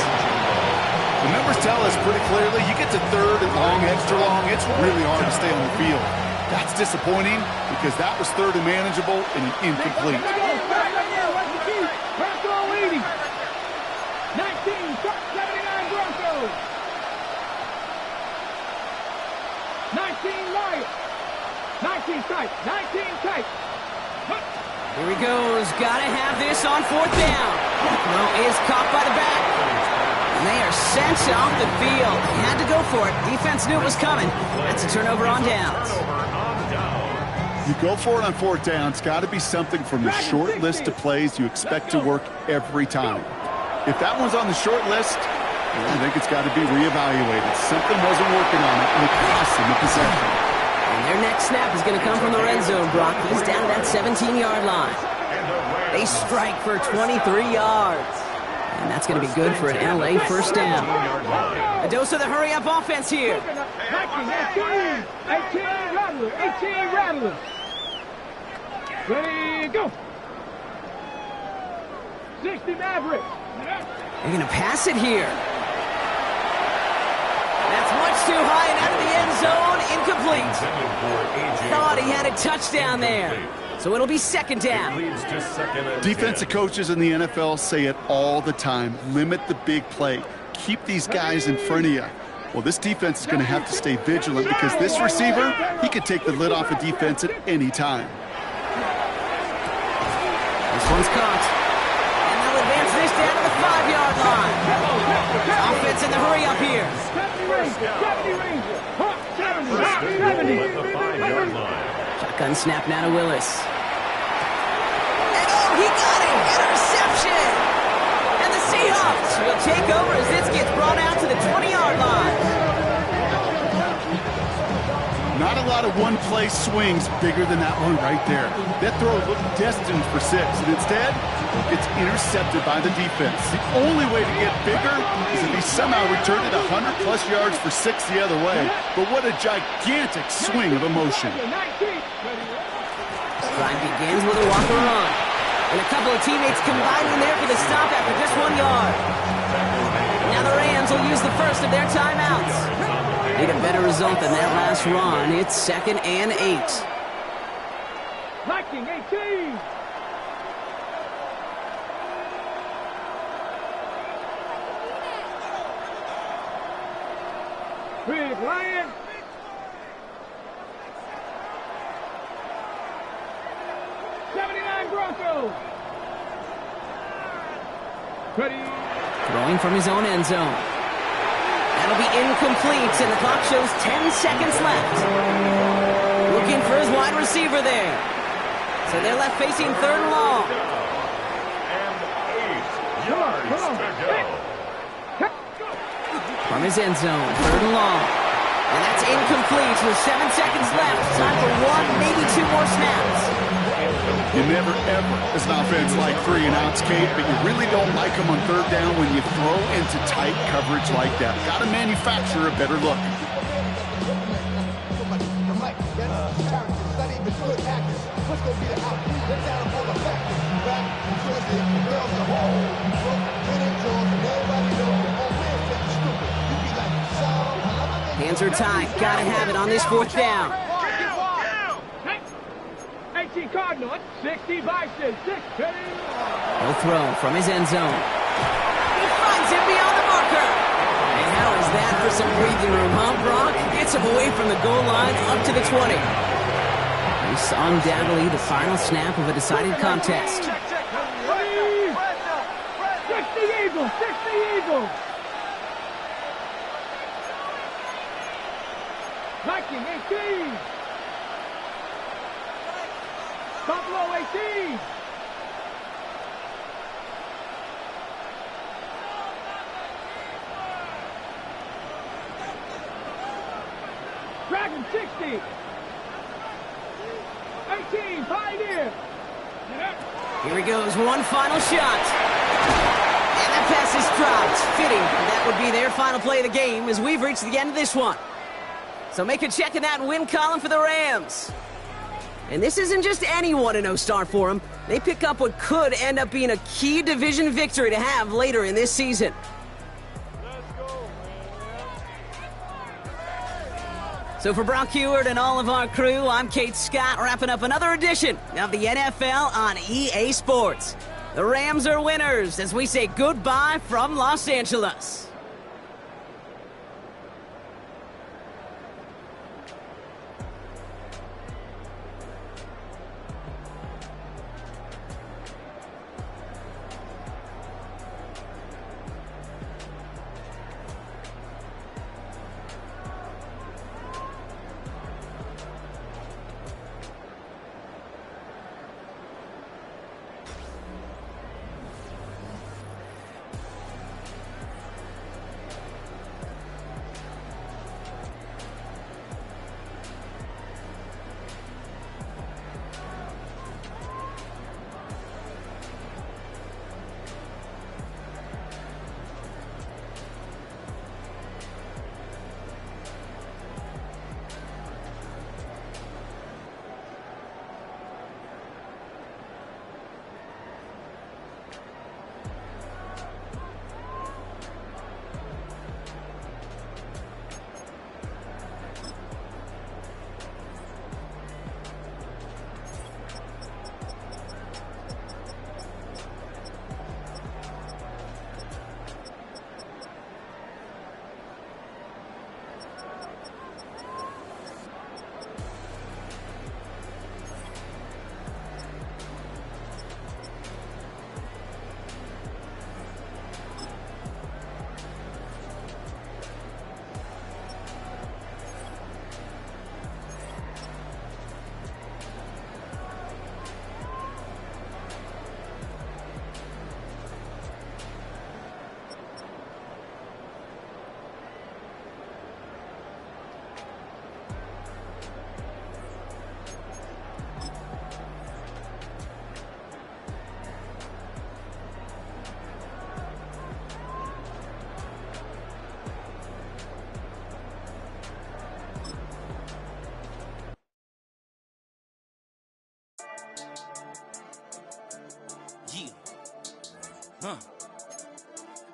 The numbers tell us pretty clearly, you get to 3rd and long, extra long, it's really hard to stay on the field. That's disappointing because that was 3rd and manageable and an incomplete. 19, start 79 Broncos. 19 Lions. 19 tight. 19 tight. Here he goes. Gotta have this on 4th down. No, is caught by the back. And they are sent off the field. They had to go for it. Defense knew it was coming. That's a turnover on downs. You go for it on 4th down. It's got to be something from the short list of plays you expect to work every time. If that one's on the short list, I think it's got to be reevaluated. Something wasn't working on it, and it cost them the possession. Their next snap is going to come from the red zone, Brock. He's down to that 17-yard line. They strike for 23 yards. And that's going to be good for an LA first down. A dose of the hurry-up offense here. 18 Rattlers. Ready, go. 60 Mavericks. They're going to pass it here. That's much too high and out of the end zone. Incomplete. Thought he had a touchdown there. So it'll be second down. Defensive coaches in the NFL say it all the time. Limit the big play. Keep these guys in front of you. Well, this defense is going to have to stay vigilant because this receiver, he could take the lid off a defense at any time. This one's caught. And they'll advance this down to the 5-yard line. Offense in the hurry-up here. 70. Shotgun snap now to Willis. And oh, he got it! Interception! And the Seahawks will take over as this gets brought out to the 20-yard line. Not a lot of one-play swings bigger than that one right there. That throw looked destined for 6, and instead, it's intercepted by the defense. The only way to get bigger is if he somehow returned it 100-plus yards for 6 the other way. But what a gigantic swing of emotion. Drive begins with a walk run. And a couple of teammates combining there for the stop after just 1 yard. Now the Rams will use the first of their timeouts. Need a better result than that last run. It's 2nd and 8. Viking 18. Big Lion. 79 Broncos. Ready. Throwing from his own end zone. That'll be incomplete, and the clock shows 10 seconds left. Looking for his wide receiver there. So they're left facing 3rd and long. And 8 yards to go. From his end zone, 3rd and long. And that's incomplete with 7 seconds left. Time for 1, maybe 2 more snaps. You never, ever, as an offense, like 3 and outs, Kate, but you really don't like them on 3rd down when you throw into tight coverage like that. Got to manufacture a better look. Hands are tied. Got to have it on this 4th down. 18 Cardinals, 60 Bison, 6. He'll throw from his end zone. He finds him beyond the marker. And how is that for some breathing room, huh, Brock? Gets him away from the goal line up to the 20. It's undoubtedly the final snap of a decided contest. 60 Eagles, 60 Eagles. Viking 18. Buffalo 18. Dragon 60. 18, Pioneer. Here he goes, one final shot. And that pass is dropped. Fitting. That would be their final play of the game as we've reached the end of this one. So make a check in that win column for the Rams. And this isn't just any 1-0 start for them. They pick up what could end up being a key division victory to have later in this season. So for Brock Heward and all of our crew, I'm Kate Scott, wrapping up another edition of the NFL on EA Sports. The Rams are winners as we say goodbye from Los Angeles.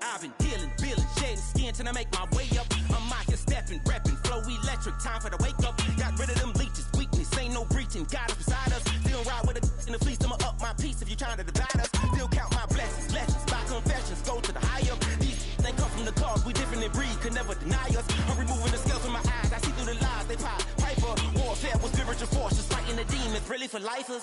I've been dealing, billing, shedding skin till I make my way up. I'm out here stepping, repping, flow electric, time for the wake up. Got rid of them leeches, weakness, ain't no breaching, God is beside us. Still ride with a in the fleece, I'ma up my piece if you trying to divide us. Still count my blessings, lessons, by confessions, go to the higher. These they come from the cause, we different in breed, could never deny us. I'm removing the scales from my eyes, I see through the lies, they pop. Piper, warfare with spiritual force, just fighting the demons, really for lifers.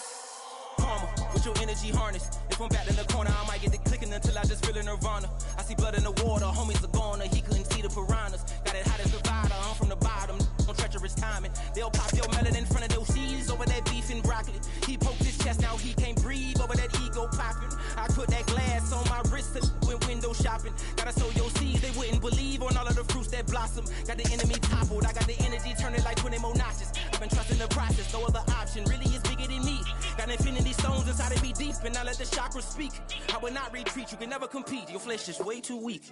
Karma, with your energy harness. If I'm back in the corner, I might get it clicking until I just feel a nirvana. I see blood in the water, homies are gone, he couldn't see the piranhas. Got it hot as Nevada, I'm from the bottom, no treacherous timing. They'll pop your melon in front of those seeds over that beef and broccoli. He poked his chest, now he can't breathe over that ego popping. I put that glass on my wrist to went window shopping. Gotta sow your seeds, they wouldn't believe on all of the fruits that blossom. Got the enemy toppled, I got the energy turning like 20 more notches. I've been trusting the process, no other option really is bigger than me. Got infinity stones inside of me deep, and I let the chakras speak. I will not retreat, you can never compete, your flesh is way too weak.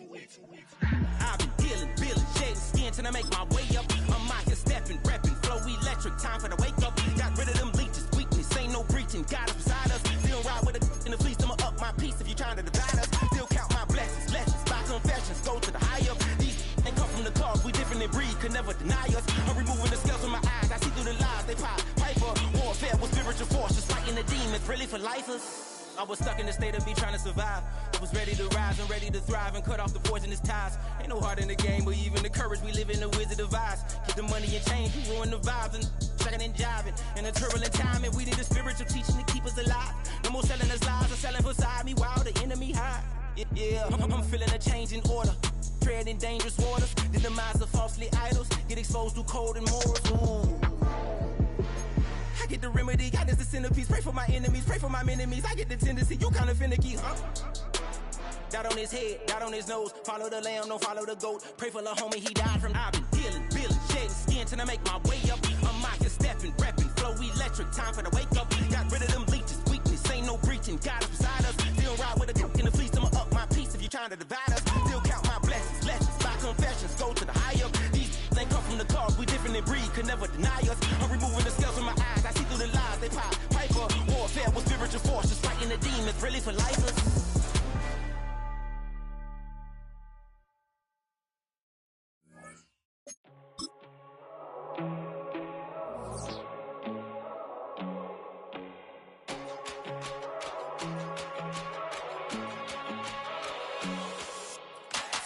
I've been dealing, billing, shedding skin till I make my way up. I'm out here stepping, repping, flow electric, time for the wake up. Got rid of them leeches, weakness, ain't no breaching, God is beside us. Still ride with a in the fleece, I'ma up my piece if you trying to divide us. Still count my blessings, lessons, by confessions, go to the higher. These ain't come from the cause, we different in breed, could never deny us. I'm removing the scales from my eyes, I see through the lies, they pop. Piper, warfare with spiritual force, just fighting the demons, really for lifers. I was stuck in the state of me trying to survive. I was ready to rise and ready to thrive and cut off the poisonous ties. Ain't no heart in the game, but even the courage we live in the wizard of Oz. Get the money and change, we ruin the vibes and checking and jiving. In a turbulent time, and we need a spiritual teaching to keep us alive. No more selling us lies or selling beside me while the enemy hide. Yeah, I'm feeling a change in order. Treading dangerous waters, the demise of falsely idols. Get exposed through code and morals. Ooh. I get the remedy, God is the centerpiece. Pray for my enemies, pray for my enemies. I get the tendency, you kinda finicky, huh? Dot on his head, dot on his nose. Follow the lamb, don't follow the goat. Pray for the homie, he died from. I've been dealing, billing, shedding skin till I make my way up. I'm out here stepping, repping, flow electric, time for the wake up. Got rid of them leeches, weakness, ain't no breaching, God is beside us. Still ride with a in the fleece, I'ma up my piece if you trying to divide us. Still count my blessings, lessons, by confessions, go to the higher. These ain't come from the cause, we different in breed, could never deny us. I'm removing the scales from my eyes, I see through the lies, they pop. Piper, warfare with spiritual force, just fighting the demons, really for lifers.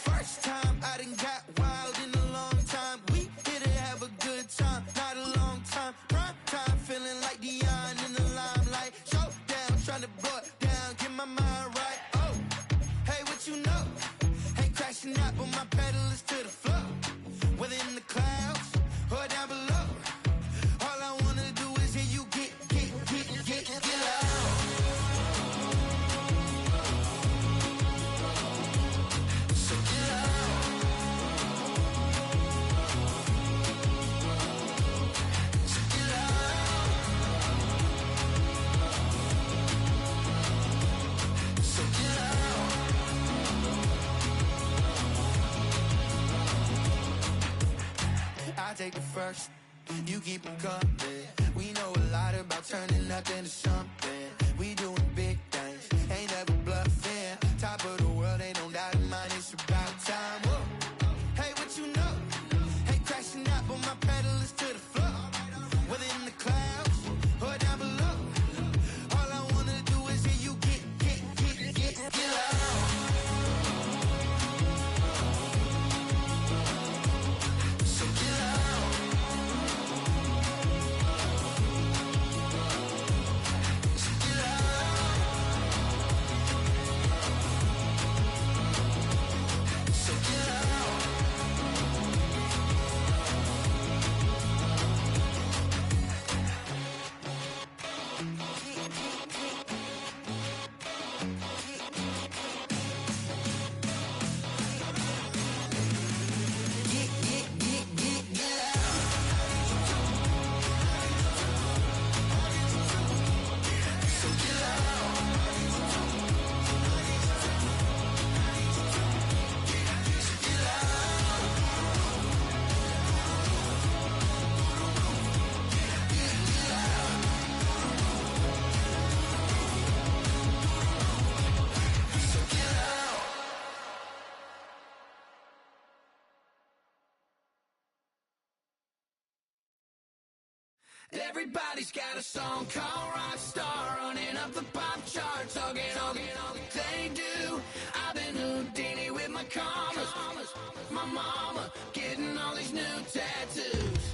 First time I done got wild in a long time. We didn't have a good time, not a long time. Prime time, feeling like Dion in the limelight. Showdown, trying to blow it down, get my mind right. Oh, hey, what you know? Ain't crashing out, but my pedal is to the floor. Whether in the clouds or down below, all I wanna do is hear you get loud. So get loud. So get loud. So get loud. I take the first, you keep them coming. We know a lot about turning nothing to something. We doing big things, ain't never bluffing. Top of the world, ain't no doubt in mine, it's about time. Whoa. Hey, what you know? Ain't crashing out, but my pedal is to the floor. Whether in the clouds or down below, all I wanna do is hear you get loud. So get loud. So get loud. Everybody's got a song called Rockstar, running up the pop charts, all they do. I've been Houdini with my commas, my mama getting all these new tattoos.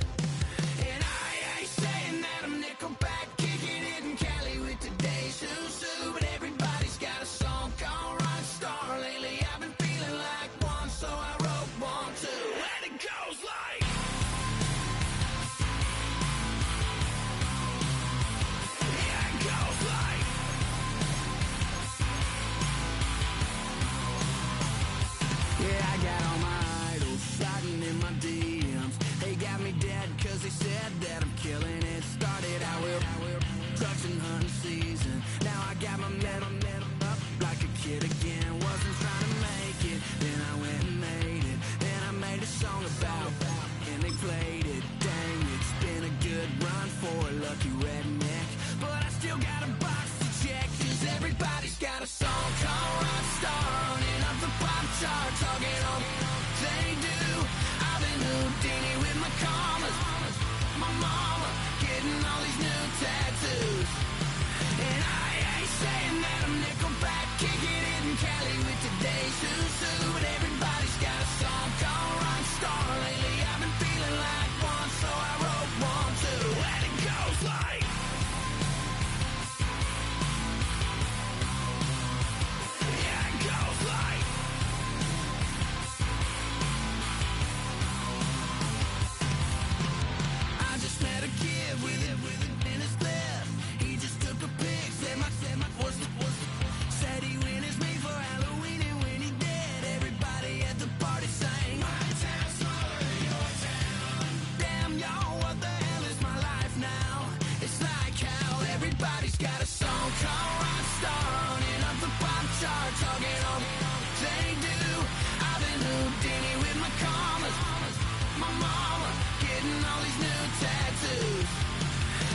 And I ain't saying that I'm Nickelback, kicking it in Cali with today's Susu, but everybody's got a song called Rockstar. Lately I've been feeling like one, so I wrote one too. And it goes like, yeah, it goes like, yeah, I got all my idols sliding in my DMs. They got me dead cause they said that I'm killing it. Started out with touching hunting season. Now I got my metal up like a kid again. Wasn't trying to make it, then I went and made it. Then I made a song about and they played it. Dang, it's been a good run for a lucky redneck, but I still got a box to check. Cause everybody's got a song called Rockstar, running up the pop charts, all they do. I've been Houdini with my commas, my mama getting all these new tattoos. And I ain't saying that I'm Nickelback, kicking it in Cali with today's Susu, but everybody's got a song called Rockstar. Lately I've been feeling like one, so I wrote one too. And it goes like, yeah, it goes like, I just met a kid with it in his left. He just took a pic, said my said he went as me for Halloween, and when he did, everybody at the party sang, my town's smaller than your town. Damn, y'all, what the hell is my life now? It's like how everybody's got a song called Rockstar, running up the pop charts, all they do. I've been Houdini with my commas, my mama getting all these new tattoos.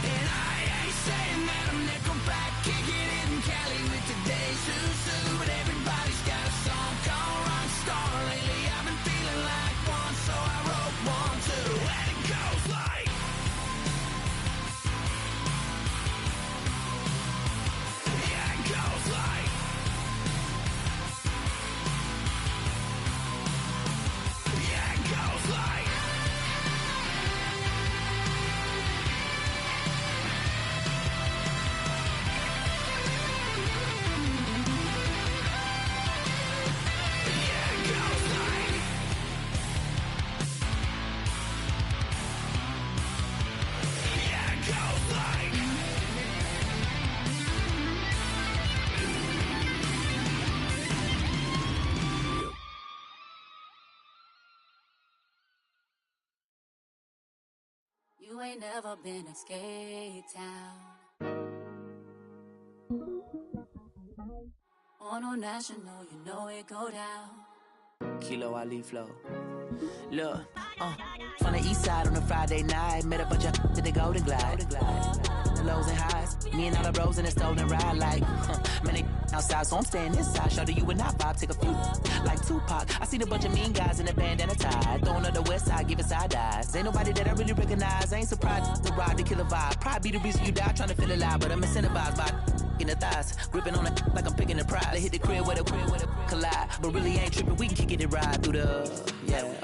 And I ain't saying that I'm Nickelback, kicking it in Cali with today's Susu, but everybody's got a song called Rockstar. Lately I've been feeling like one, so I wrote one too. And it goes like, yeah, it goes like, yeah, it goes like, yeah, it goes like, yeah, it goes like. You ain't never been in Skate Town. On no national, you know it go down. Kilo Ali flow. Look, from the east side on a Friday night, met a bunch of to the Golden Glide. The lows and highs, me and all the bros in the stolen ride like, man, they outside, so I'm staying inside. Show you and I vibe, take a few like Tupac. I seen a bunch of mean guys in a bandana tie, throwing up the west side, giving side eyes. Ain't nobody that I really recognize. I ain't surprised to ride the killer vibe. Probably be the reason you die trying to feel alive, but I'm incentivized by in the thighs, gripping on it like I'm picking the prize. They hit the crib with a collide, but really ain't tripping. We can kick it and ride through the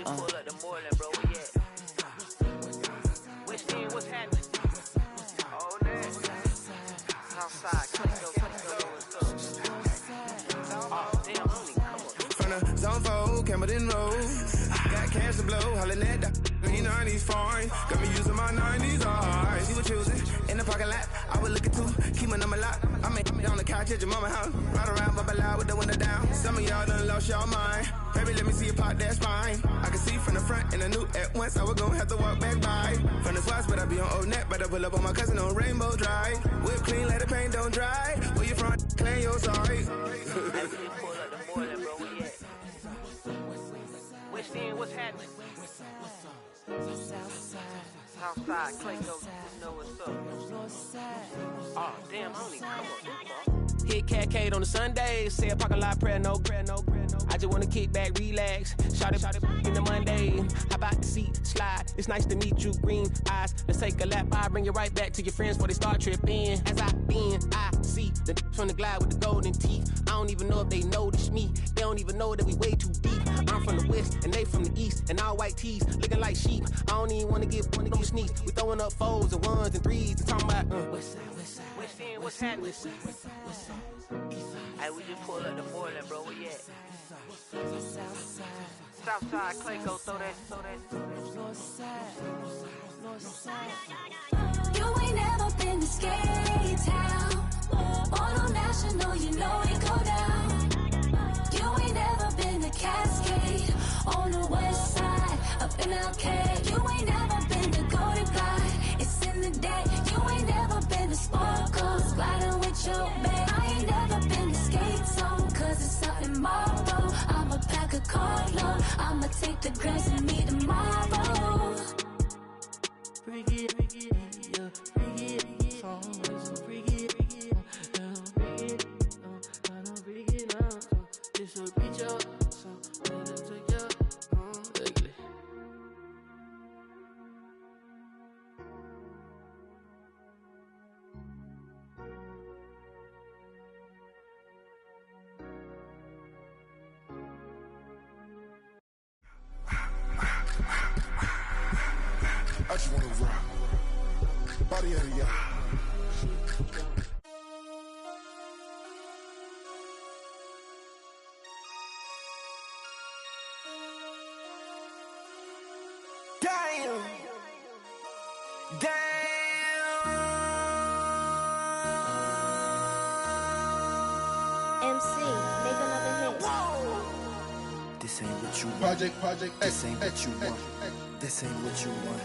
Pull up the morning, bro. We at which team? What's happening? Oh, that outside, let's go. Oh, damn, homie, come on. From the zone 4, Campbellton Road. Got cash to blow, hollin' at the E90s foreign. Got me using my 90s, alright. She was choosing in the parking lot. I was looking too, keep my number locked. I make it on the couch at your mama house. Ride around, bubble loud with the window down. Some of y'all done lost y'all mind. Baby, let me see you pop that spine. I can see from the front and I knew at once I was gonna have to walk back by. From the spots, but I be on Old Neck. Better pull up on my cousin on Rainbow Drive. Whip clean, let the paint don't dry. Where you from? Claim your sorry. Pull up the morning, bro. We at which What's in? What's happening? Southside, Clayco, you know what's up. Oh, damn, I don't even come up. Hit Catcade on a Sunday, say a parking lot prayer, no. I just wanna kick back, relax, shout it in the Monday. How about the seat slide? It's nice to meet you, green eyes. Let's take a lap, I bring you right back to your friends before they start tripping. As I see the from the glide with the golden teeth. I don't even know if they notice me. They don't even know that we way too deep. I'm from the west and they from the east, and all white tees looking like sheep. I don't even wanna get sneak. We throwing up fours and ones and threes and talking about west side, what's happening? Hey, we just pulled up the border, bro. Where you at? Southside, Clayco, throw that. You ain't never been to Skate Town. On a national, you know it go down. You ain't never been to Cascade. On the west side, up in Arcade. You ain't never been to Golden Glide. It's in the day. You ain't never been to Sparkles. Gliding with your babe. I ain't never been to Skate Zone, cause it's out in Marlboro. I'ma pack a carload. I'ma take the grams and meet tomorrow. Bring it, yeah, bring it, songs, bring it, I don't bring it now, this will reach out, so let it take you, ugly. I just wanna rock, body out of y'all. MC, make another hit. Whoa. This ain't what you want. Project This ain't what you want. This ain't what you want.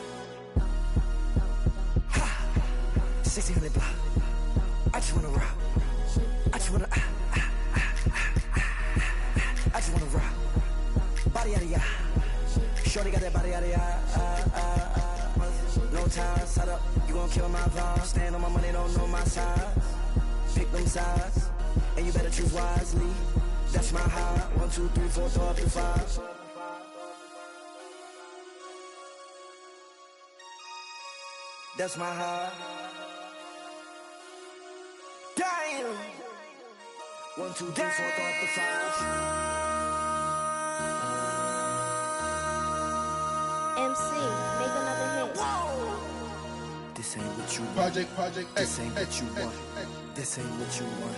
Ha! 1600 block. I just wanna rock. I just wanna I just wanna rock. Body out of ya. Shorty got that body out of ya. No ties, side up. You gon' kill my vibe. Stand on my money, don't know my size. Pick them sides, and you better choose wisely. That's my high. 1, 2, 3, 4, throw up to 5. That's my high. Damn. 1, 2, 3, 4, throw up to 5. MC, make another hit. Whoa. This ain't what you want. Project This ain't what you want. This ain't what you want.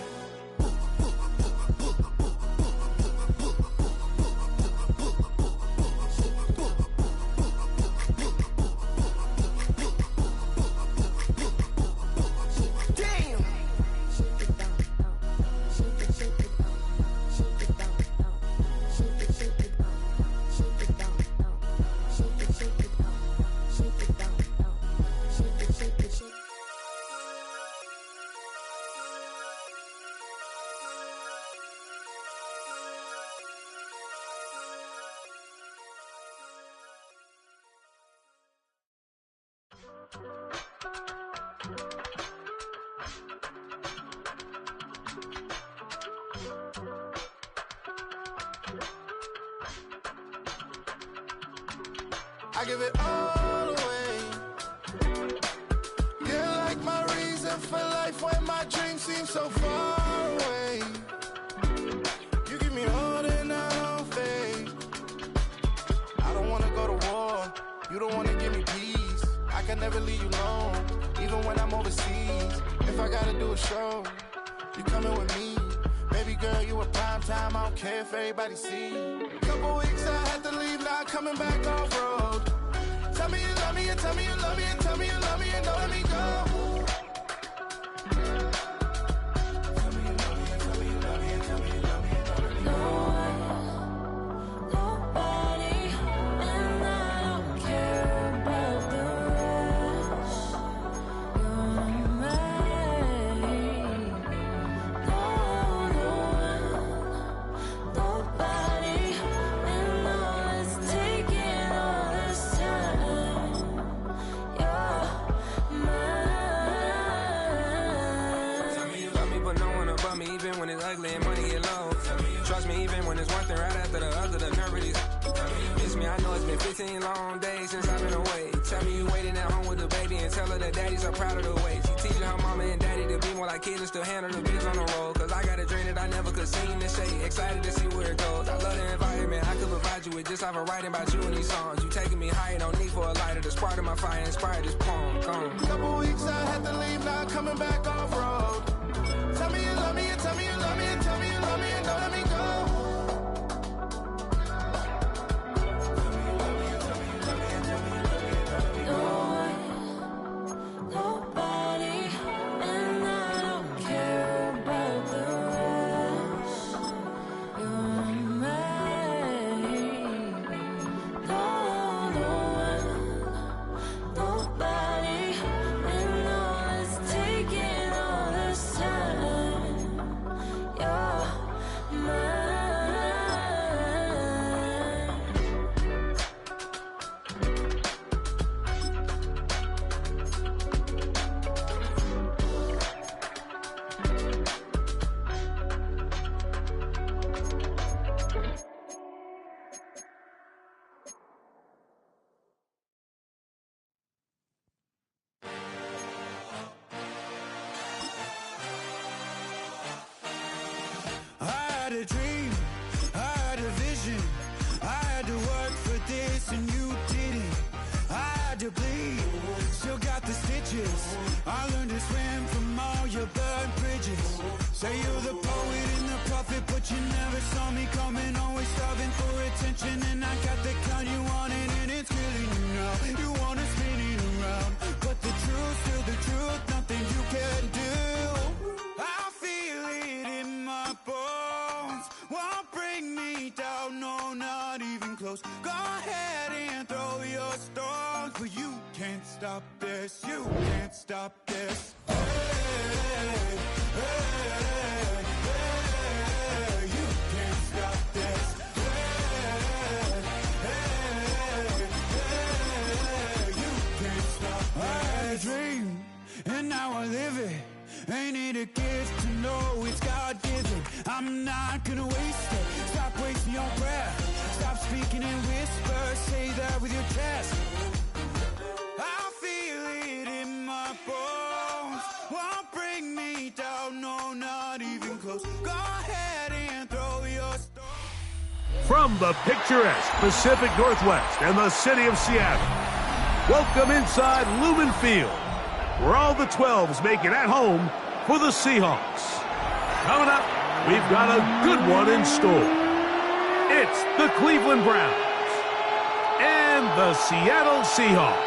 I give it all away. You're like my reason for life when my dreams seem so far away. You give me more than I don't fade. I don't wanna go to war. You don't wanna give me peace. I can never leave you alone, even when I'm overseas. If I gotta do a show, you coming with me. Baby girl, you a prime time. I don't care if everybody see. Couple weeks I had to leave, now I'm coming back off road. Tell me you love me, and tell me you love me, and tell me you love me, and don't let me go. Tell me you love me, and tell me you love me, and tell me you love me, and don't let me go. Nobody, and I don't care about the rest. You're mine. No one, nobody, and all this. when it's one thing right after the other, the nerve of these. Miss me, I know it's been 15 long days since I've been away. Tell me you waiting at home with the baby and tell her that daddy's so proud of the way. She teaching her mama and daddy to be more like kids and still handle the biz on the road. Cause I got a dream that I never could sing and say. Excited to see where it goes. I love the environment I could provide you with just off of writing about you in these songs. You taking me higher, no need for a lighter. The spark of my fire inspired this poem. Gone. Couple weeks I had to leave, now coming back off road. Tell me you love me, and tell me you love me, and tell me you love me, and don't let me go. I had a dream, I had a vision, I had to work for this and you didn't. I had to bleed, still got the stitches. I learned to swim from all your burnt bridges. Say you're the poet and the prophet, but you never saw me coming. Always starving for attention, and I got the kind you wanted, and it's killing you now. You wanna spin it around, but the truth, still the truth, nothing you can do. I feel it in my bones, won't bring me down, no, not even close. Go ahead and throw your stones, but you can't stop this, you can't stop this. Hey, hey, hey, you can't stop this. Hey, hey, hey, you can't stop this. I had a dream, and now I live it. Ain't it a gift to know it's God-given? I'm not gonna waste it. Stop wasting your breath. Stop speaking in whispers. Say that with your chest. I feel it in my bones. Won't bring me down, no, not even close. Go ahead and throw your stone. From the picturesque Pacific Northwest and the city of Seattle, welcome inside Lumen Field, where all the 12s make it at home for the Seahawks. Coming up, we've got a good one in store. It's the Cleveland Browns and the Seattle Seahawks.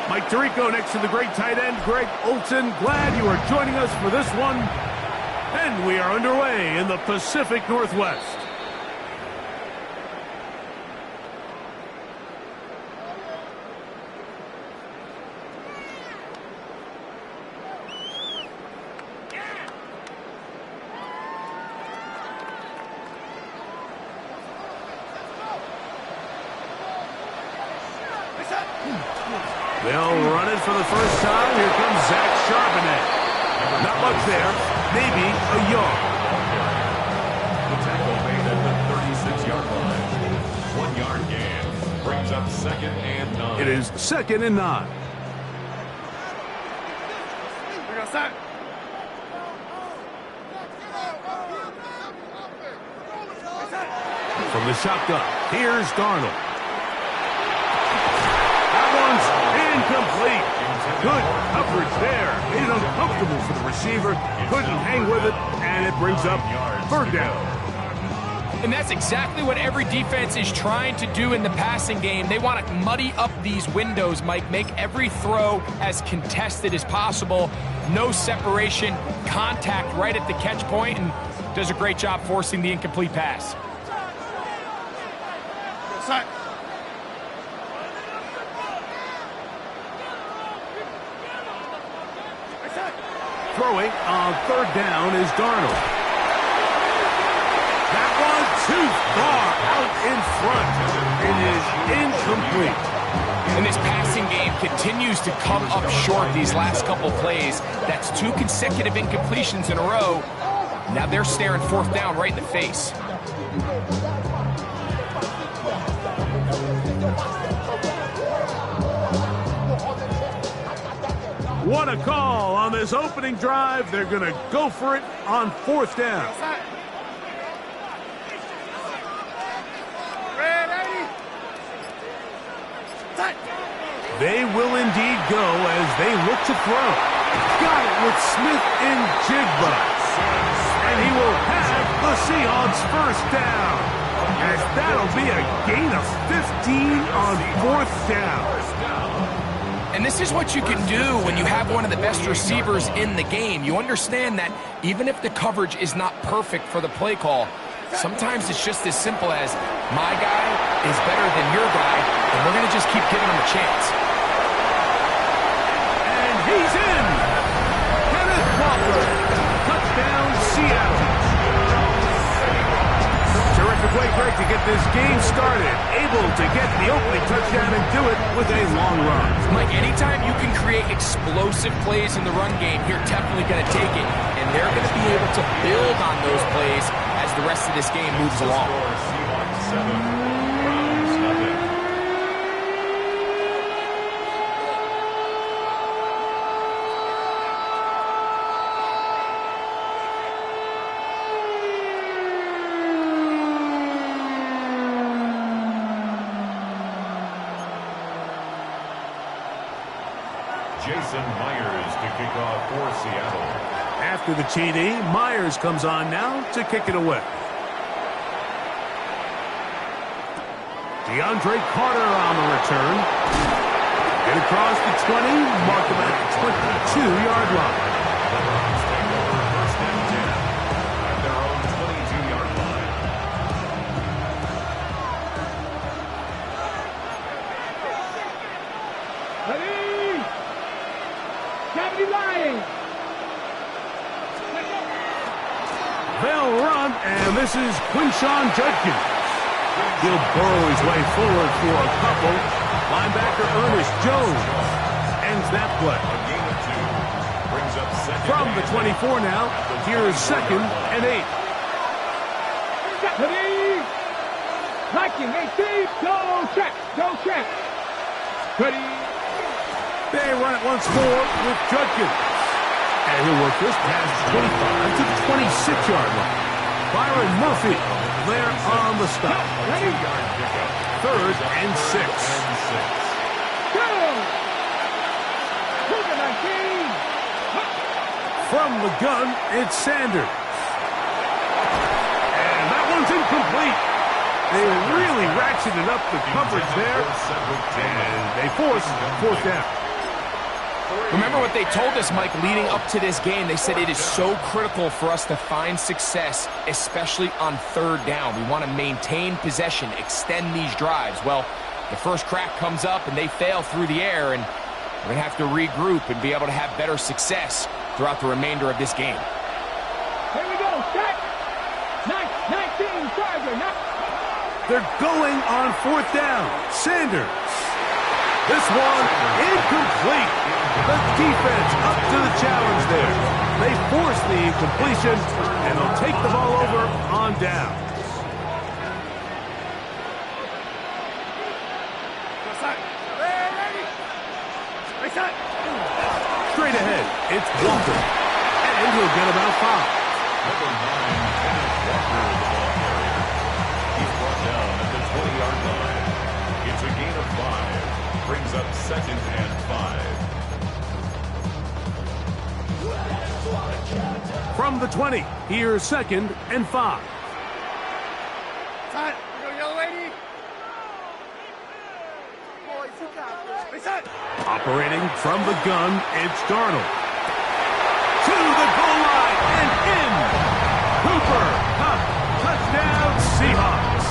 Mike Tirico next to the great tight end, Greg Olson. Glad you are joining us for this one. And we are underway in the Pacific Northwest. They'll run it for the first time. Here comes Zach Charbonnet. Not much there. Maybe a yard. The tackle made at the 36-yard line. 1 yard gain. Brings up 2nd and 9. It is 2nd and 9. From the shotgun, here's Darnold. Incomplete. Good coverage there. Made it uncomfortable for the receiver. Couldn't hang with it, and it brings up 3rd down. And that's exactly what every defense is trying to do in the passing game. They want to muddy up these windows, Mike, make every throw as contested as possible. No separation, contact right at the catch point, and does a great job forcing the incomplete pass. Throwing on 3rd down is Darnold. That one too far out in front. It is incomplete. And this passing game continues to come up short these last couple plays. That's 2 consecutive incompletions in a row. Now they're staring 4th down right in the face. What a call on this opening drive. They're going to go for it on 4th down. They will indeed go as they look to throw. Got it with Smith and Jigba. And he will have the Seahawks 1st down. As that'll be a gain of 15 on 4th down. And this is what you can do when you have one of the best receivers in the game. You understand that even if the coverage is not perfect for the play call, sometimes it's just as simple as my guy is better than your guy, and we're going to just keep giving him a chance. And he's in. Kenneth Walker. Touchdown, Seattle. Terrific way, Greg, to get this game started. Able to get the opening touchdown and do it with a long run. Mike, anytime you can create explosive plays in the run game, you're definitely going to take it. And they're going to be able to build on those plays as the rest of this game moves along. Jason Myers to kick off for Seattle. After the TD, Myers comes on now to kick it away. DeAndre Carter on the return. Get across the 20, mark him at the 22-yard line. First and 10 at their own 22-yard line. Ready? Cavity line. They'll run, and this is Quinshawn Judkins. He'll burrow his way forward for a couple. Linebacker Ernest Jones ends that play. From the 24 now, here's 2nd and 8. Ready? Viking 18. Go check. Go check. Ready? They run it once more with Judkins. And he'll work this past 25 to the 26-yard line. Byron Murphy there on the stop. 3rd and 6. Go! From the gun, it's Sanders. And that one's incomplete. They really ratcheted up the coverage there. And they force 4th down. Remember what they told us, Mike, leading up to this game. They said it is so critical for us to find success, especially on 3rd down. We want to maintain possession, extend these drives. Well, the first crack comes up and they fail through the air, and we're going to have to regroup and be able to have better success throughout the remainder of this game. Here we go. Set. 19. Charger. They're going on 4th down. Sanders. This one incomplete. The defense up to the challenge there. They force the incompletion, and they'll take the ball over on downs. Straight ahead, it's Walker. And he'll get about 5. Number 9, Kenneth Walker, the ball carrier. He's brought down at the 20-yard line. It's a gain of 5. Brings up 2nd and 5. From the 20, here's 2nd and 5. Time. Go, yellow lady. Boys, you got this. Operating from the gun, it's Darnold. To the goal line and in. Cooper Kupp, touchdown Seahawks.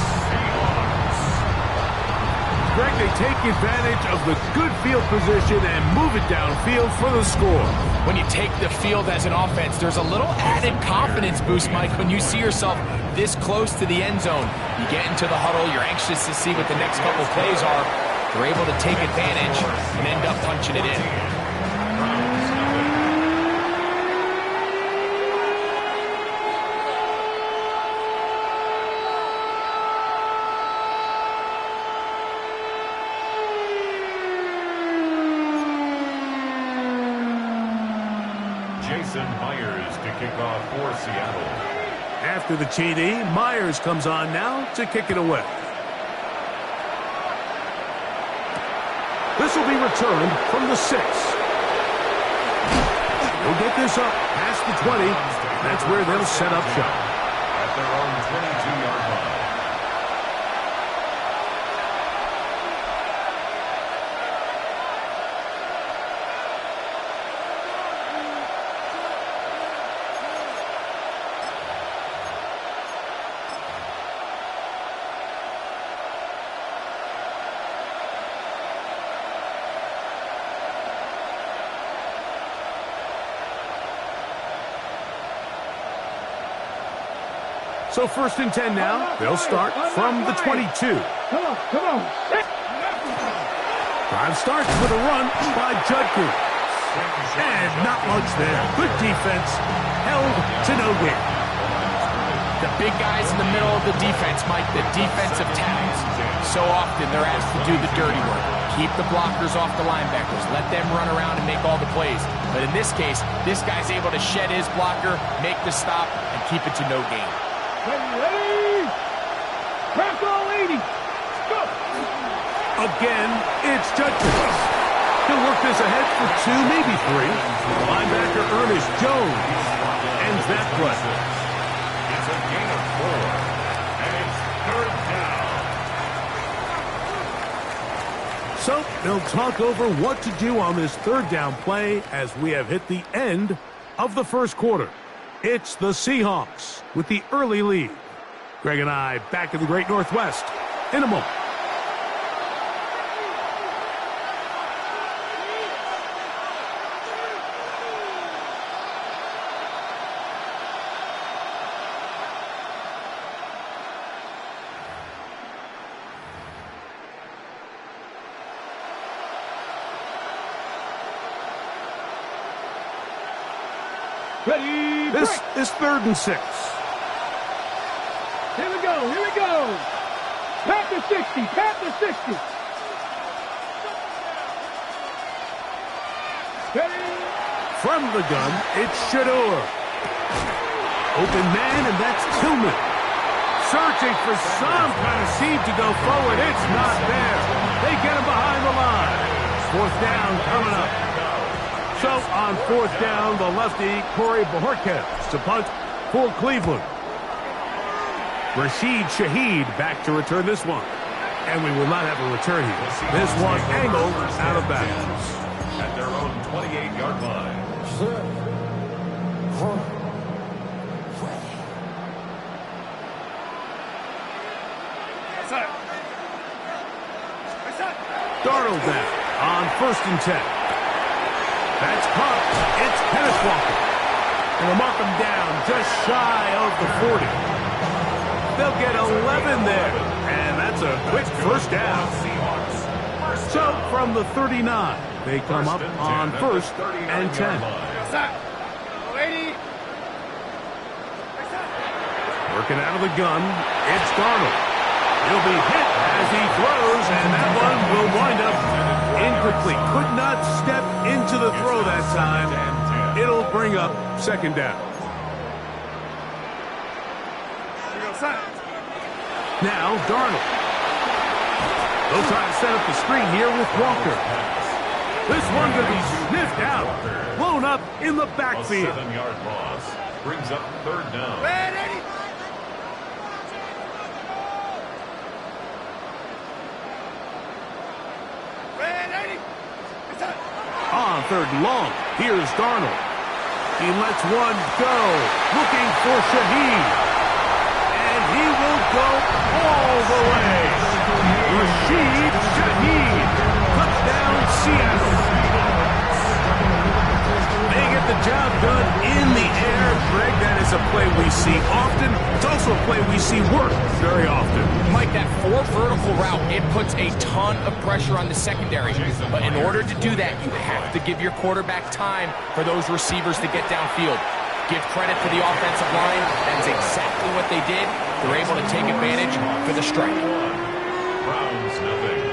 Greg, they take advantage of the good field position and move it downfield for the score. When you take the field as an offense, there's a little added confidence boost, Mike, when you see yourself this close to the end zone. You get into the huddle, you're anxious to see what the next couple plays are. You're able to take advantage and end up punching it in. Kick off for Seattle. After the TD, Myers comes on now to kick it away. This will be returned from the 6. They'll get this up past the 20. That's where they'll set up shop. At their own 22-yard line. So 1st and 10 now. They'll start from the 22. Come on. Drive starts with a run by Judkins. And not much there. Good defense. Held to no gain. The big guys in the middle of the defense, Mike, the defensive tackles. So often they're asked to do the dirty work. Keep the blockers off the linebackers. Let them run around and make all the plays. But in this case, this guy's able to shed his blocker, make the stop, and keep it to no gain. Ready? Crack all 80. Go. Again, it's Judkins. He'll work this ahead for 2, maybe 3. Linebacker Ernest Jones ends that play. It's a gain of 4, and it's 3rd down. So they'll talk over what to do on this 3rd down play as we have hit the end of the 1st quarter. It's the Seahawks with the early lead. Greg and I back in the Great Northwest in a moment. Ready? This is 3rd and 6. Here we go. Pat the 60. Ready? From the gun, it's Shador. Open man, and that's Tillman. Searching for some kind of seed to go forward. It's not there. They get him behind the line. 4th down coming up. So on 4th down, the lefty, Corey Bojorquez to punt for Cleveland. Rashid Shaheed back to return this one. And we will not have a return here. This one angled out of bounds. At their own 28-yard line. Darnold down on 1st and 10. That's caught. It's Kenneth Walker. And they'll mark him down just shy of the 40. They'll get 11 there. And that's a quick 1st down. So from the 39, they come up on 1st and 10. Working out of the gun, it's Darnold. He'll be hit as he throws, and that one will wind up incomplete. Could not step into the throw that time. It'll bring up 2nd down. Now Darnold. They'll try to set up the screen here with Walker. This one going to be sniffed out. Blown up in the backfield. A 7-yard loss brings up 3rd down. On 3rd and long, here's Darnold. He lets one go, looking for Shaheed. And he will go all the way. Rashid Shaheed. Touchdown, Seattle. They get the job done in the air. Greg, that is a play we see often. It's also a play we see work very often. Mike, that 4 vertical route, it puts a ton of pressure on the secondary. But in order to do that, you have to give your quarterback time for those receivers to get downfield. Give credit to the offensive line. That's exactly what they did. They're able to take advantage for the strike. Browns nothing.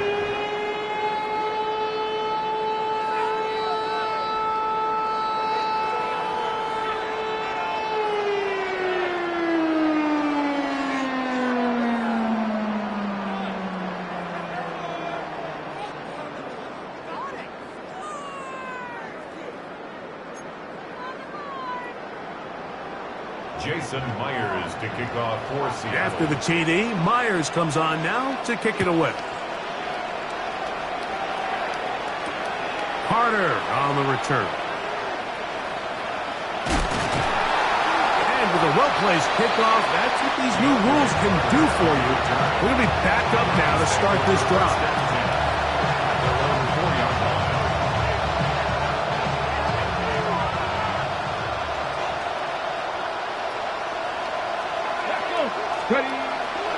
Jason Myers to kick off for Seattle. After the TD, Myers comes on now to kick it away. Carter on the return. And with a well-placed kickoff, that's what these new rules can do for you. We're going to be back up now to start this drive.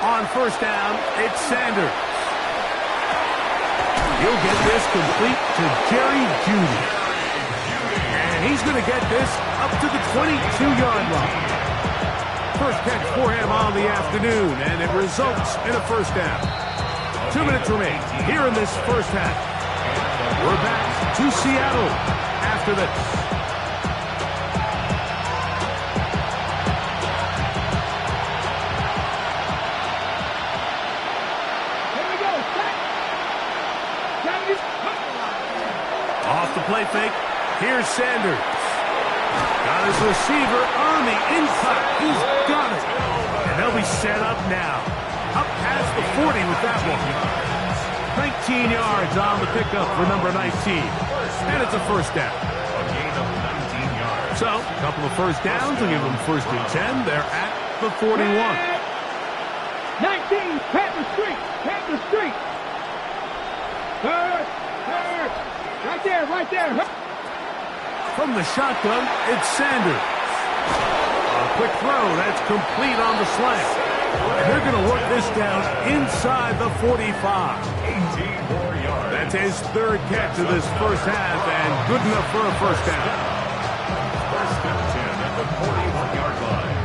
On first down, it's Sanders. He'll get this complete to Jerry Jeudy. And he's going to get this up to the 22-yard line. First catch for him on the afternoon, and it results in a first down. 2 minutes remain here in this first half. We're back to Seattle after this. Off the play fake, here's Sanders. Got his receiver on the inside. He's got it. And they'll be set up now. Up past the 40 with that one. 19 yards on the pickup for number 19. And it's a first down. A gain of 19 yards. So, a couple of first downs will give them first and 10. They're at the 41. 19, Panther Street, Panther Street. Third. Right there. From the shotgun, it's Sanders. A quick throw, that's complete on the slant. And they're going to work this down inside the 45. 18 more yards. That's his third catch of this first half, and good enough for a first down. First and 10 at the 41-yard line.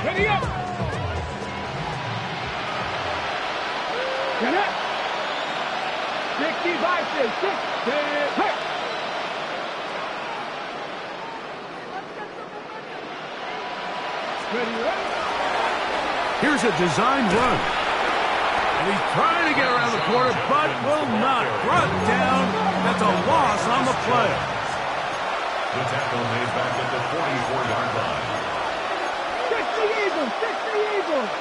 Ready up. Get up. 65, 6, hey. Here's a designed run. And he's trying to get around the corner, but will not. Brought down. That's a loss on the play. The tackle made back at the 44-yard line. 60 Eagles.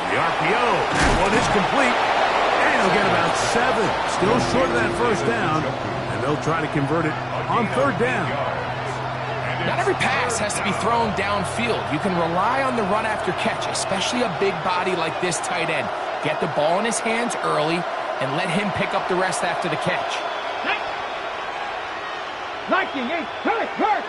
The RPO. That one is complete. And he'll get about 7. Still short of that first down. And they'll try to convert it on third down. Not every pass has to be thrown downfield. You can rely on the run after catch, especially a big body like this tight end. Get the ball in his hands early and let him pick up the rest after the catch. 19, 8, hurt.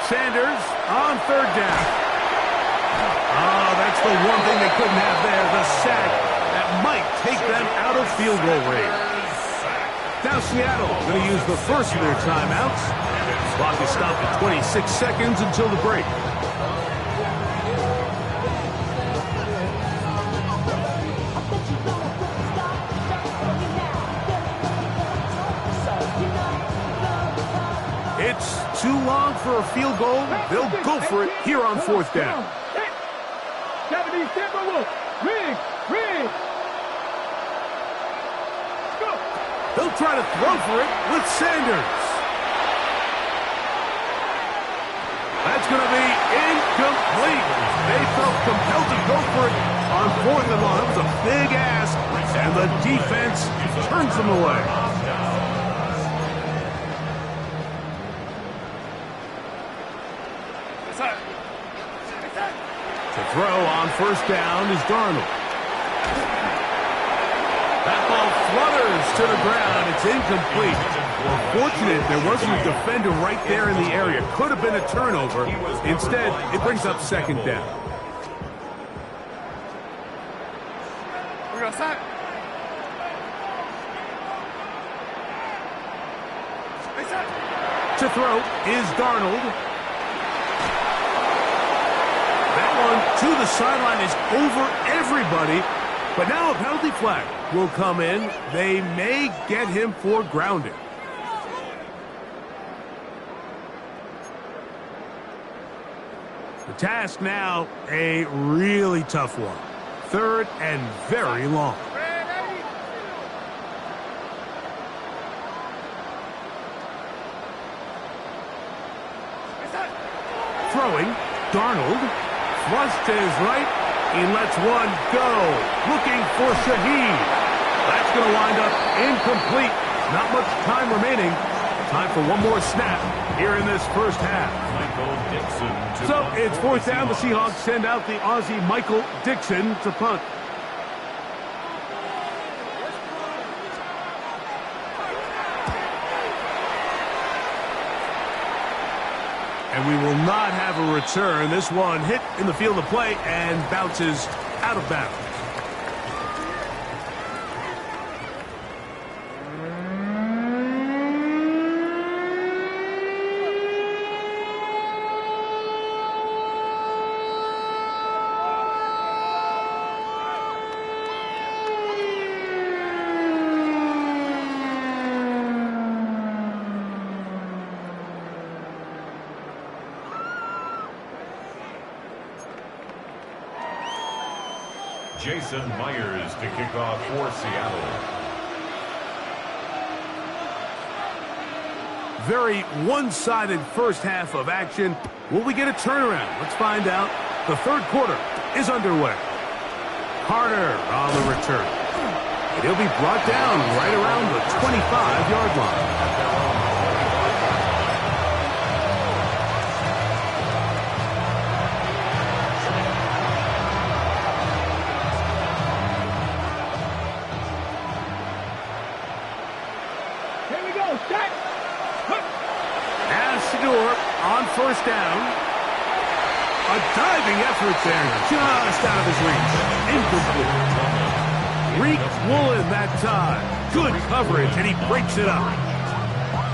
Sanders on third down. Oh, that's the one thing they couldn't have there, the sack that might take them out of field goal range. Now Seattle going to use the first of their timeouts. The clock is stopped at 26 seconds until the break. It's too long for a field goal. They'll go for it here on fourth down. 70 Timberwolves. Rig. They'll try to throw for it with Sanders. That's going to be incomplete. They felt compelled to go for it on fourth and long. It was a big ask, and the defense turns them away. To throw on first down is Darnold. That ball flutters to the ground. It's incomplete. Fortunate there wasn't a defender right there in the area. Could have been a turnover. Instead, it brings up second down. We're going to stop. To throw is Darnold. That one to the sideline is over everybody. But now a penalty flag will come in. They may get him for grounding. The task now, a really tough one. Third and very long. Throwing, Darnold, flush to his right, he lets one go, looking for Shaheed. That's going to wind up incomplete. Not much time remaining. Time for one more snap here in this first half. So it's fourth down. The Seahawks send out the Aussie Michael Dixon to punt. And we will not have a return. This one hit in the field of play and bounces out of bounds. Jason Myers to kick off for Seattle. Very one-sided first half of action. Will we get a turnaround? Let's find out. The third quarter is underway. Carter on the return. And he'll be brought down right around the 25-yard line. On first down, a diving effort there, just out of his reach. Incomplete. Reek Woolen that time. Good coverage, and he breaks it up.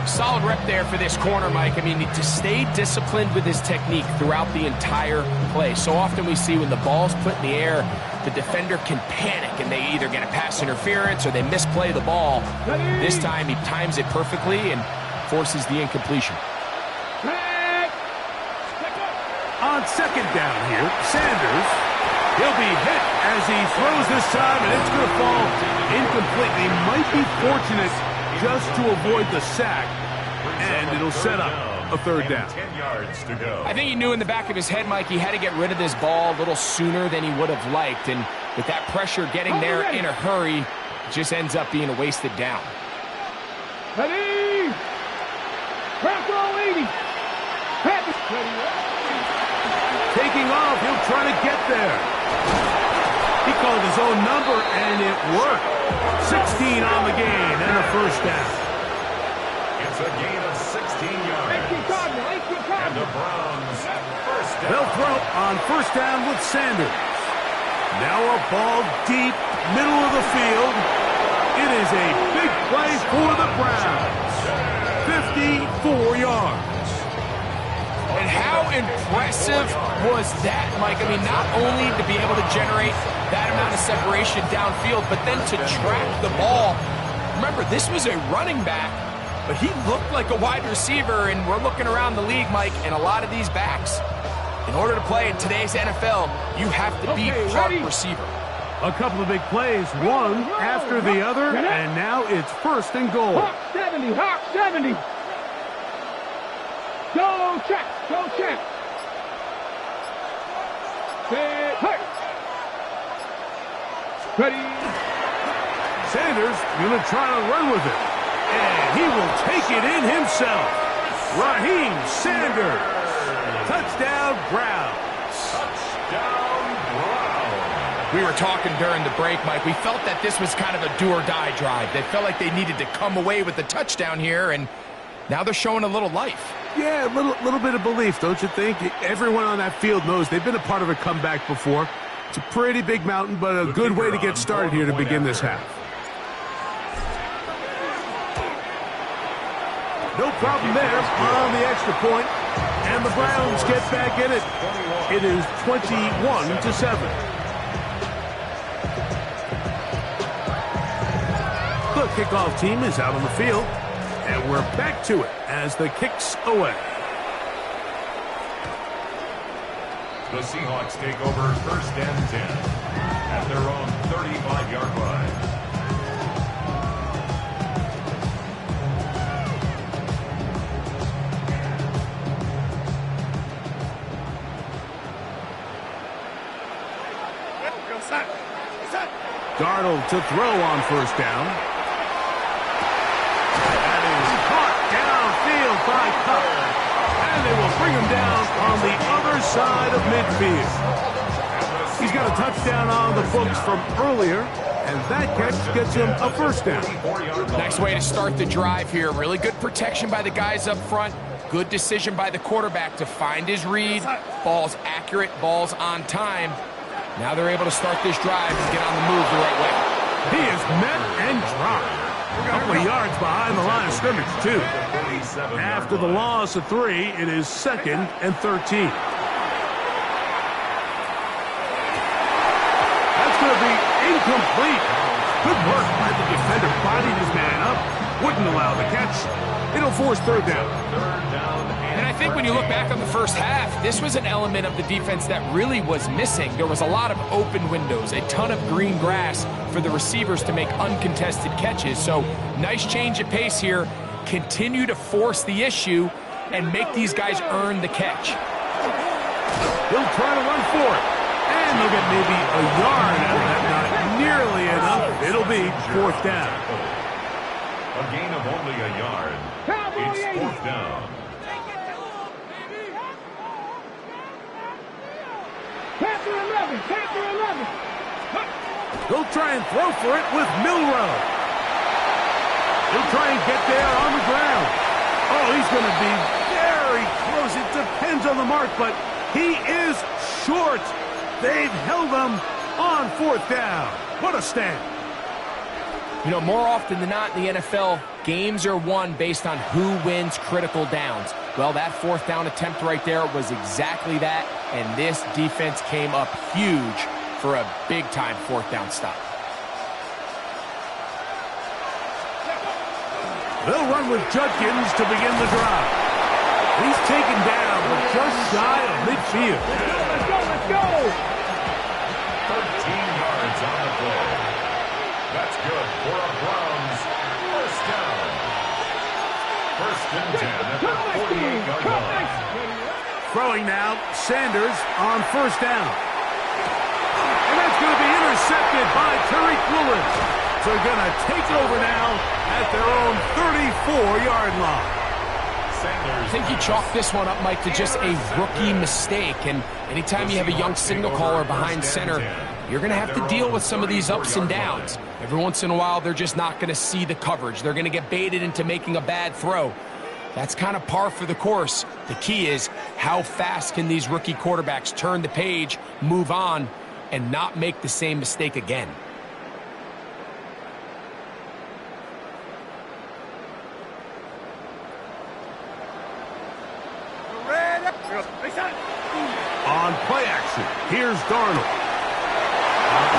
Solid rep there for this corner, Mike. I mean, to stay disciplined with his technique throughout the entire play. So often we see when the ball's put in the air, the defender can panic, and they either get a pass interference or they misplay the ball. This time he times it perfectly and forces the incompletion. On second down here, Sanders, he'll be hit as he throws this time, and it's going to fall incomplete. He might be fortunate just to avoid the sack, and it'll set up a third down. 10 yards to go. I think he knew in the back of his head, Mike, he had to get rid of this ball a little sooner than he would have liked, and with that pressure getting there in a hurry, it just ends up being a wasted down. Ready! Back row 80! Taking off, he'll try to get there. He called his own number, and it worked. 16 on the gain and a first down. It's a gain of 16 yards. And the Browns first down. They'll throw on first down with Sanders. Now a ball deep, middle of the field. It is a big play for the Browns. 54 yards. And how impressive was that, Mike? I mean, not only to be able to generate that amount of separation downfield, but then to track the ball. Remember, this was a running back, but he looked like a wide receiver, and we're looking around the league, Mike, and a lot of these backs, in order to play in today's NFL, you have to be part receiver. A couple of big plays, one after the other, and now it's first and goal. Hawk 70, Hawk 70. Go check, go check. Hey. Ready. Sanders going to try to run with it, and he will take it in himself. Raheem Sanders. Touchdown, Browns. Touchdown, We were talking during the break, Mike. We felt that this was kind of a do-or-die drive. They felt like they needed to come away with the touchdown here, and now they're showing a little life. Yeah, a little bit of belief, don't you think? Everyone on that field knows they've been a part of a comeback before. It's a pretty big mountain, but a good way to get started here to begin this half. No problem there on the extra point, and the Browns get back in it. It is 21-7. The kickoff team is out on the field, and we're back to it as the kick's away. The Seahawks take over first and 10 at their own 35-yard line. Darnold to throw on first down. That is caught downfield by Cup. And they will bring him down on the other side of midfield. He's got a touchdown on the books from earlier, and that catch gets him a first down. Nice way to start the drive here. Really good protection by the guys up front. Good decision by the quarterback to find his read. Ball's accurate, ball's on time. Now they're able to start this drive and get on the move the right way. He is met and dropped. A couple of yards behind the line of scrimmage, too. After the loss of 3, it is 2nd and 13. That's going to be incomplete. Good work by the defender. Bodied his man up. Wouldn't allow the catch. It'll force third down. And I think when you look back on the first half, this was an element of the defense that really was missing. There was a lot of open windows, a ton of green grass for the receivers to make uncontested catches. So nice change of pace here. Continue to force the issue and make these guys earn the catch. He'll try to run for it. And they'll get maybe a yard out of that. Not nearly enough. It'll be fourth down. A gain of only a yard. It's fourth down. Panther 11, Panther 11. He'll try and throw for it with Milrow. He'll try and get there on the ground. Oh, he's going to be very close. It depends on the mark, but he is short. They've held him on fourth down. What a stand. You know, more often than not in the NFL, games are won based on who wins critical downs. Well, that fourth down attempt right there was exactly that, and this defense came up huge for a big-time fourth down stop. They'll run with Judkins to begin the drive. He's taken down, but just shy of midfield. Let's go, let's go! 13 yards on the play. That's good for a Browns first down. First and 10 at the 48-yard line. Throwing now, Sanders on first down. And that's going to be intercepted by Tariq Woolen. So they're going to take over now at their own 34-yard line. I think you chalk this one up, Mike, to just a rookie mistake. And anytime you have a young signal caller behind center, you're going to have to deal with some of these ups and downs. Every once in a while, they're just not going to see the coverage. They're going to get baited into making a bad throw. That's kind of par for the course. The key is how fast can these rookie quarterbacks turn the page, move on, and not make the same mistake again. On play action, here's Darnold.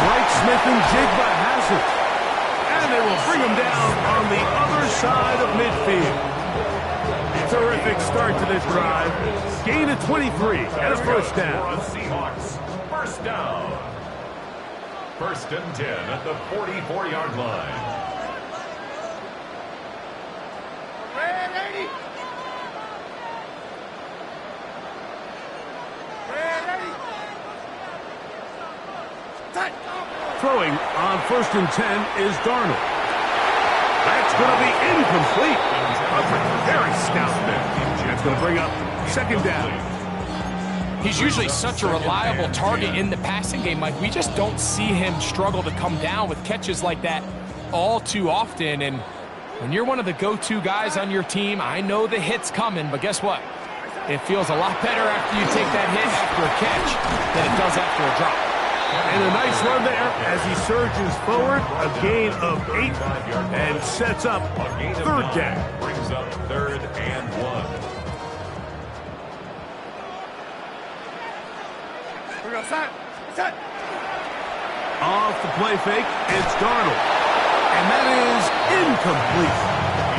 Right Smith and Jigba has it. And they will bring him down on the other side of midfield. Terrific start to this drive. Gain of 23 and a first down. The Seahawks, first down. First and 10 at the 44-yard line. Throwing on first and 10 is Darnold. That's going to be incomplete. Very stout. That's going to bring up second down. He's usually such a reliable target in the passing game, Mike. We just don't see him struggle to come down with catches like that all too often. And when you're one of the go-to guys on your team, I know the hit's coming, but guess what? It feels a lot better after you take that hit after a catch than it does after a drop. And a nice run there as he surges forward, a gain of 8, and sets up third down. Brings up 3rd and 1. We're going to set. Off the play fake, it's Darnold. And that is incomplete.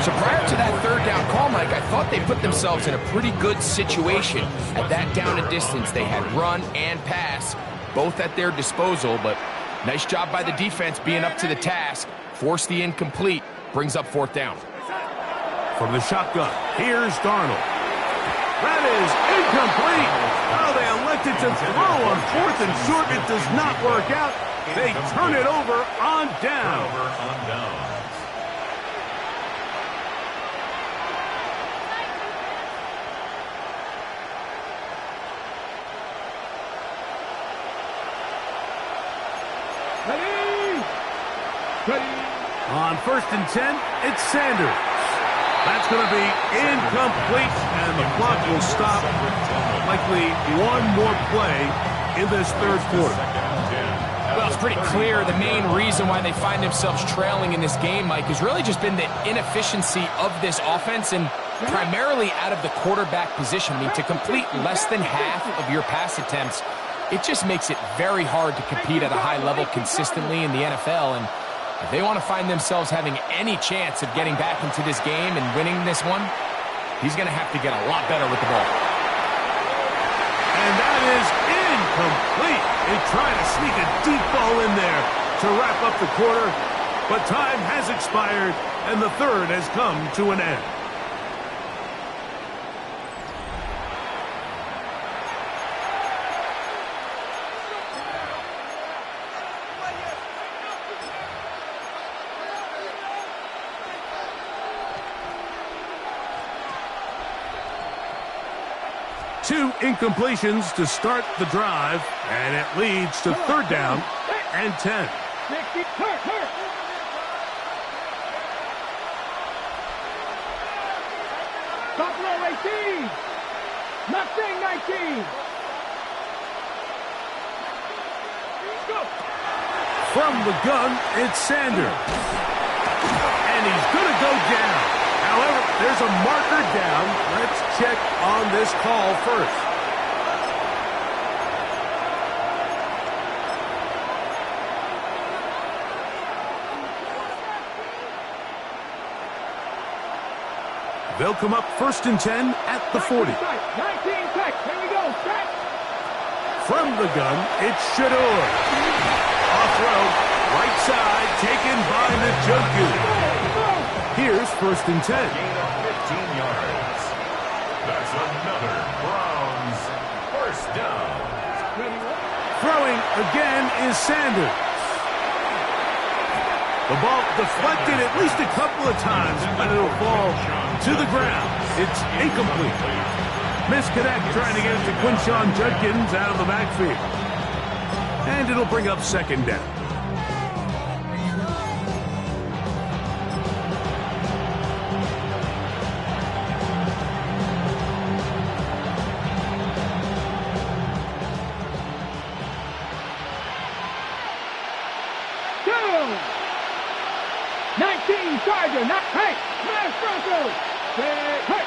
So prior to that third down call, Mike, I thought they put themselves in a pretty good situation. At that down and distance, they had run and pass, both at their disposal, but nice job by the defense being up to the task. Forced the incomplete, brings up 4th down. From the shotgun, here's Darnold. That is incomplete. Oh, they elected to throw on 4th and short. It does not work out. They turn it over on down. On 1st and 10, it's Sanders. That's going to be incomplete, and the clock will stop. Likely one more play in this third quarter. Well, it's pretty clear the main reason why they find themselves trailing in this game, Mike, has really just been the inefficiency of this offense and primarily out of the quarterback position. I mean, to complete less than half of your pass attempts, it just makes it very hard to compete at a high level consistently in the NFL. And if they want to find themselves having any chance of getting back into this game and winning this one, he's going to have to get a lot better with the ball. And that is incomplete. They try to sneak a deep ball in there to wrap up the quarter, but time has expired, and the third has come to an end. Two incompletions to start the drive, and it leads to 3rd down and 10. Buffalo 18. Mustang 19. Go. From the gun, it's Sanders. And he's going to go down. However, there's a marker down. Let's check on this call first. They'll come up 1st and 10 at the 40. 19 seconds. Here we go. Set. From the gun, it's Shador. Off road, right side, taken by Njoku. Here's 1st and 10. Gain of 15 yards. That's another Browns 1st down. Throwing again is Sanders. The ball deflected at least a couple of times, but it'll fall to the ground. It's incomplete. Misconnect trying to get it to Quinshon Judkins out of the backfield. And it'll bring up 2nd down. Charger, not hey, smash Broncos. Hey.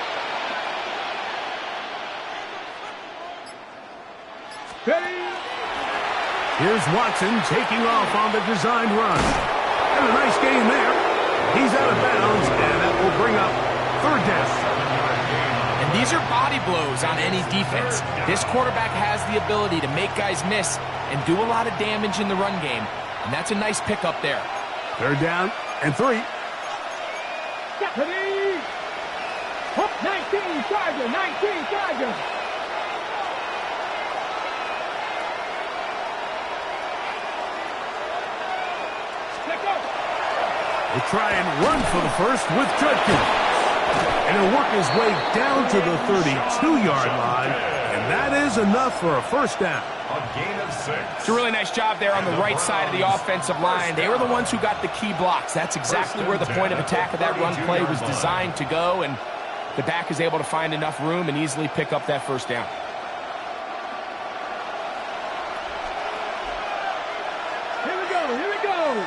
Ready? Here's Watson taking off on the designed run. And a nice game there. He's out of bounds, and that will bring up 3rd down. And these are body blows on any defense. This quarterback has the ability to make guys miss and do a lot of damage in the run game. And that's a nice pickup there. 3rd down and 3. Ready? 19 Charger, 19 Charger. They try and run for the first with Judkins. And he'll work his way down to the 32-yard line. And that is enough for a first down. A gain of 6. It's a really nice job there on the right side of the offensive line. They were the ones who got the key blocks. That's exactly where the point of attack of that run play was designed to go, and the back is able to find enough room and easily pick up that first down. Here we go, here we go.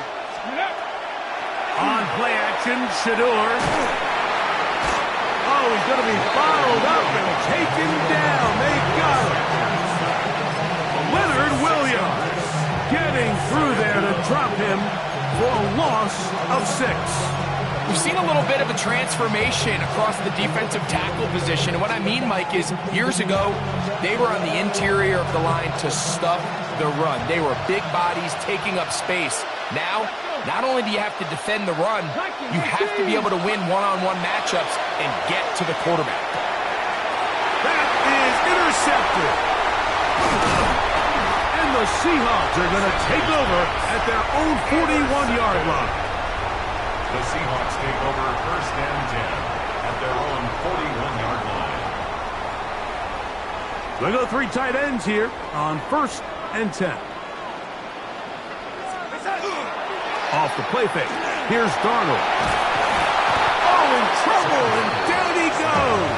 On play action, Shador. Oh, he's going to be fouled up and taken down. They got him. Leonard Williams getting through there to drop him for a loss of 6. We've seen a little bit of a transformation across the defensive tackle position. And what I mean, Mike, is years ago, they were on the interior of the line to stuff the run. They were big bodies taking up space. Now, not only do you have to defend the run, you have to be able to win one-on-one matchups and get to the quarterback. That is intercepted. And the Seahawks are going to take over at their own 41-yard line. The Seahawks take over first and 10 at their own 41-yard line. They go 3 tight ends here on first and 10. Off the play fake. Here's Darnold. Oh, in trouble, and down he goes.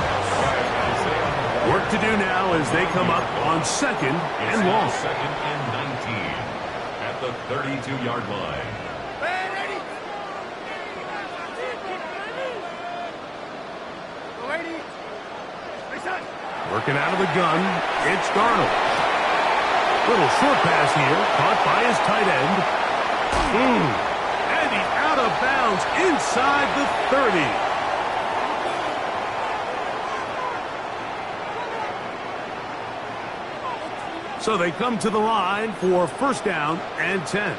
Work to do now as they come up on second and long. Second and 19 at the 32-yard line. Working out of the gun, it's Darnold. Little short pass here, caught by his tight end. And he's out of bounds inside the 30. So they come to the line for first down and 10.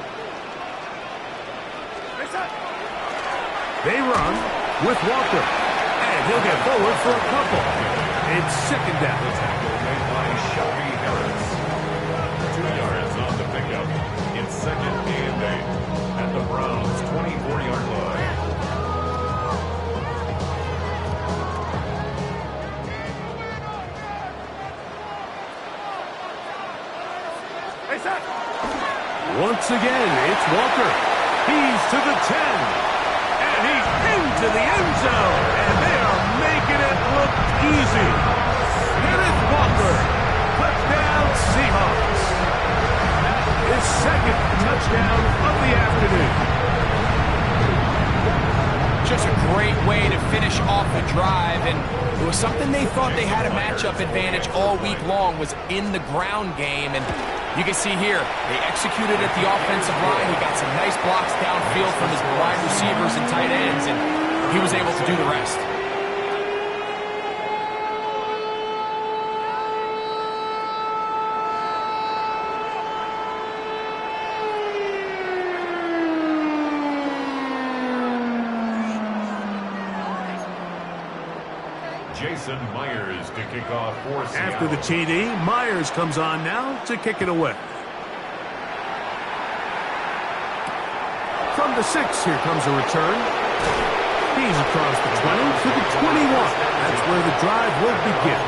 They run with Walker. And he'll get forward for a couple. It's second down. The tackle made by Shelby Harris. 2 yards on the pickup. It's second and 8 at the Browns' 24-yard line. Once again, it's Walker. He's to the 10. And he's into the end zone. And they are making it look easy. Kenneth Walker. Touchdown, Seahawks. His second touchdown of the afternoon. Just a great way to finish off the drive, and it was something they thought they had a matchup advantage all week long, was in the ground game, and you can see here, they executed at the offensive line. He got some nice blocks downfield from his wide receivers and tight ends, and he was able to do the rest. Jason Myers to kick off for Seattle. After the TD, Myers comes on now to kick it away. From the 6, here comes a return. He's across the 20 to the 21. That's where the drive will begin.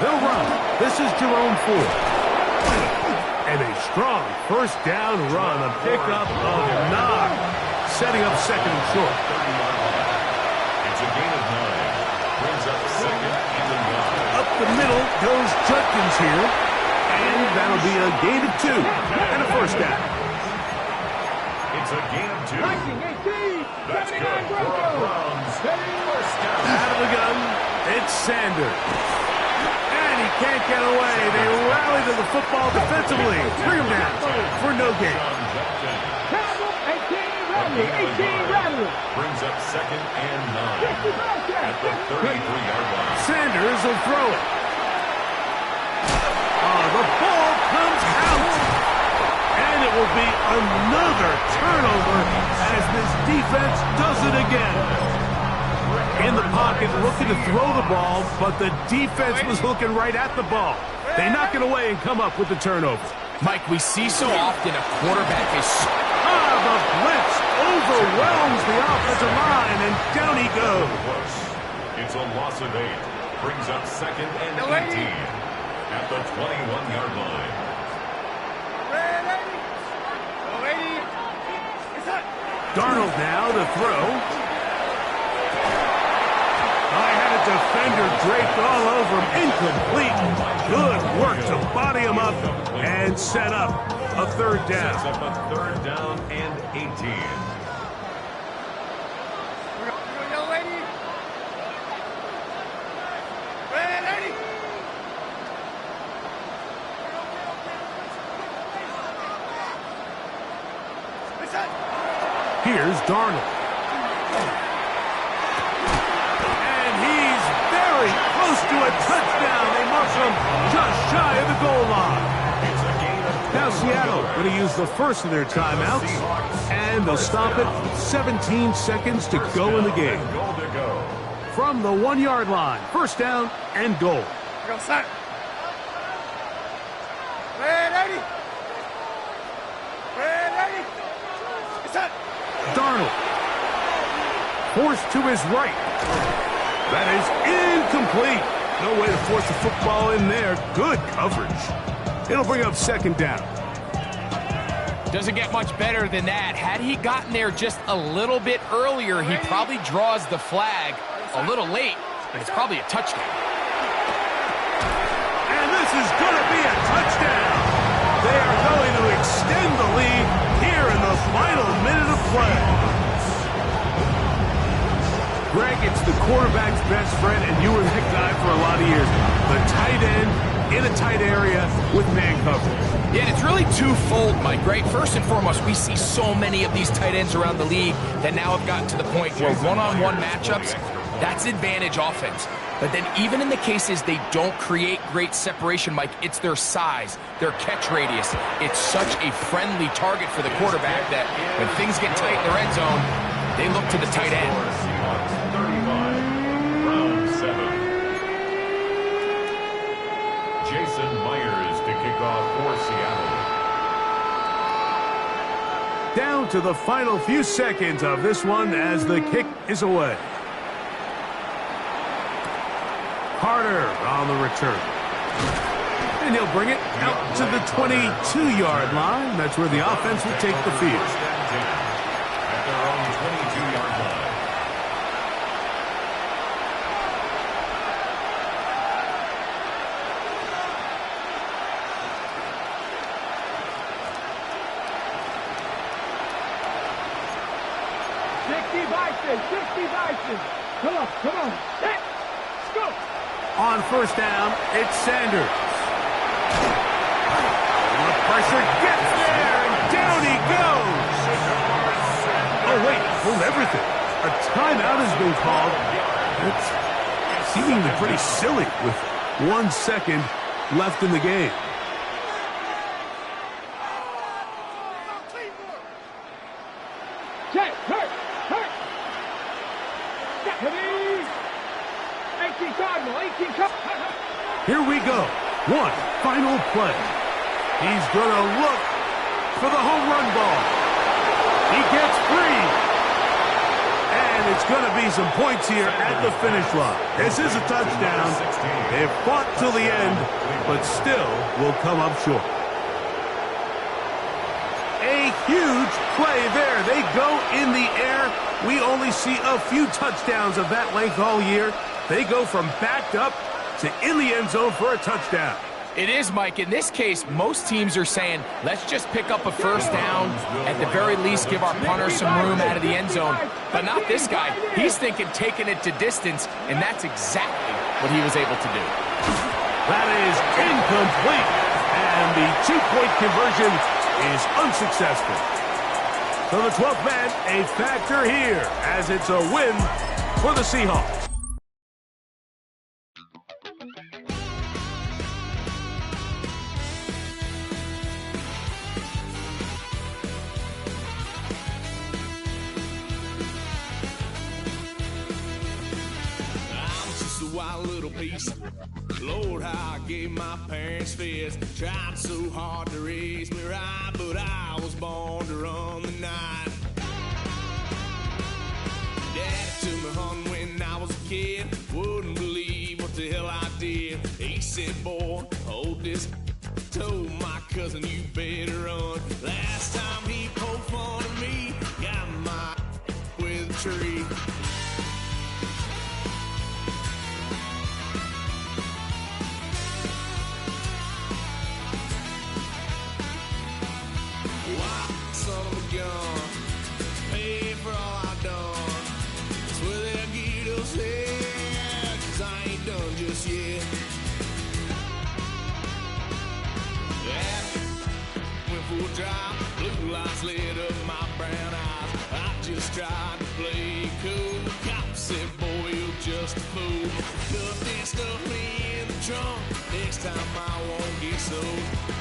They'll run. This is Jerome Ford. And a strong first down run, a pickup of 9, setting up second and short. It's a gain of 9. Brings up second and 9. Up the middle goes Judkins here. And that'll be a gain of 2 and a first down. It's a gain of 2. That's good for a Browns first down. Out of the gun, it's Sanders. And he can't get away. They rally to the football defensively. Bring him down for no gain. Brings up second and 9 at the 33-yard line. Sanders will throw it. Oh, the ball comes out. And it will be another turnover as this defense does it again. in the pocket looking to throw the ball, but the defense was looking right at the ball. They knock it away and come up with the turnover. Mike, we see so often a quarterback is... The blitz overwhelms the offensive line, and down he goes. It's a loss of 8. Brings up 2nd and 18 at the 21-yard line. Darnold now to throw. I had a defender draped all over him. Incomplete. Good work to body him up and set up a 3rd down. Sets up a 3rd down and 18. Here's Darnold. And he's very close to a touchdown. They mark him just shy of the goal line. Now Seattle going to use the first of their timeouts, and they'll stop it. 17 seconds to go in the game. From the 1-yard line, 1st down and goal. Go, son. Ready. Darnold forced to his right. That is incomplete. No way to force the football in there. Good coverage. It'll bring up 2nd down. Doesn't get much better than that. Had he gotten there just a little bit earlier, he probably draws the flag a little late, but it's probably a touchdown. And this is going to be a touchdown. They are going to extend the lead here in the final minute of play. Greg, it's the quarterback's best friend, and you were that guy for a lot of years. The tight end in a tight area with man coverage. Yeah, and it's really twofold, Mike, right? First and foremost, we see so many of these tight ends around the league that now have gotten to the point where one-on-one matchups, that's advantage offense. But then even in the cases they don't create great separation, Mike, it's their size, their catch radius. It's such a friendly target for the quarterback that when things get tight in the red zone, they look to the tight end. 35, round 7. Jason Myers to kick off for Seattle. Down to the final few seconds of this one as the kick is away. Carter on the return. And he'll bring it out to the 22-yard line. That's where the offense will take the field. At their own 22-yard line. Come on. Let's go. On 1st down, it's Sanders. The pressure gets there, and down he goes. Oh, wait, hold everything. A timeout has been called. It's seemingly pretty silly with 1 second left in the game. Hurt. 18 Cardinal, 18 Cup. Here we go. One final play. He's going to look for the home run ball. He gets free. And it's going to be some points here at the finish line. This is a touchdown. They've fought till the end, but still will come up short. A huge play there. They go in the air. We only see a few touchdowns of that length all year. They go from backed up to in the end zone for a touchdown. It is, Mike. In this case, most teams are saying, let's just pick up a 1st down. At the very least, give our punter some room out of the end zone. But not this guy. He's thinking taking it to distance, and that's exactly what he was able to do. That is incomplete. And the 2-point conversion is unsuccessful. So the 12th man, a factor here, as it's a win for the Seahawks. Lord, how I gave my parents fits. Tried so hard to raise me right, but I was born to run the night. Dad took me home when I was a kid. Wouldn't believe what the hell I did. He said, boy, hold this. Told my cousin, you better run. Last time he poked fun at me, got my with a tree. Son of a gun, pay for all I done. That's where they'll get us head, 'cause I ain't done just yet. Yeah, went for a drive, blue lights lit up my brown eyes. I just tried to play cool. Cop said, boy, you're just a fool. Cuffed and stuffed me in the trunk. Next time I won't get so.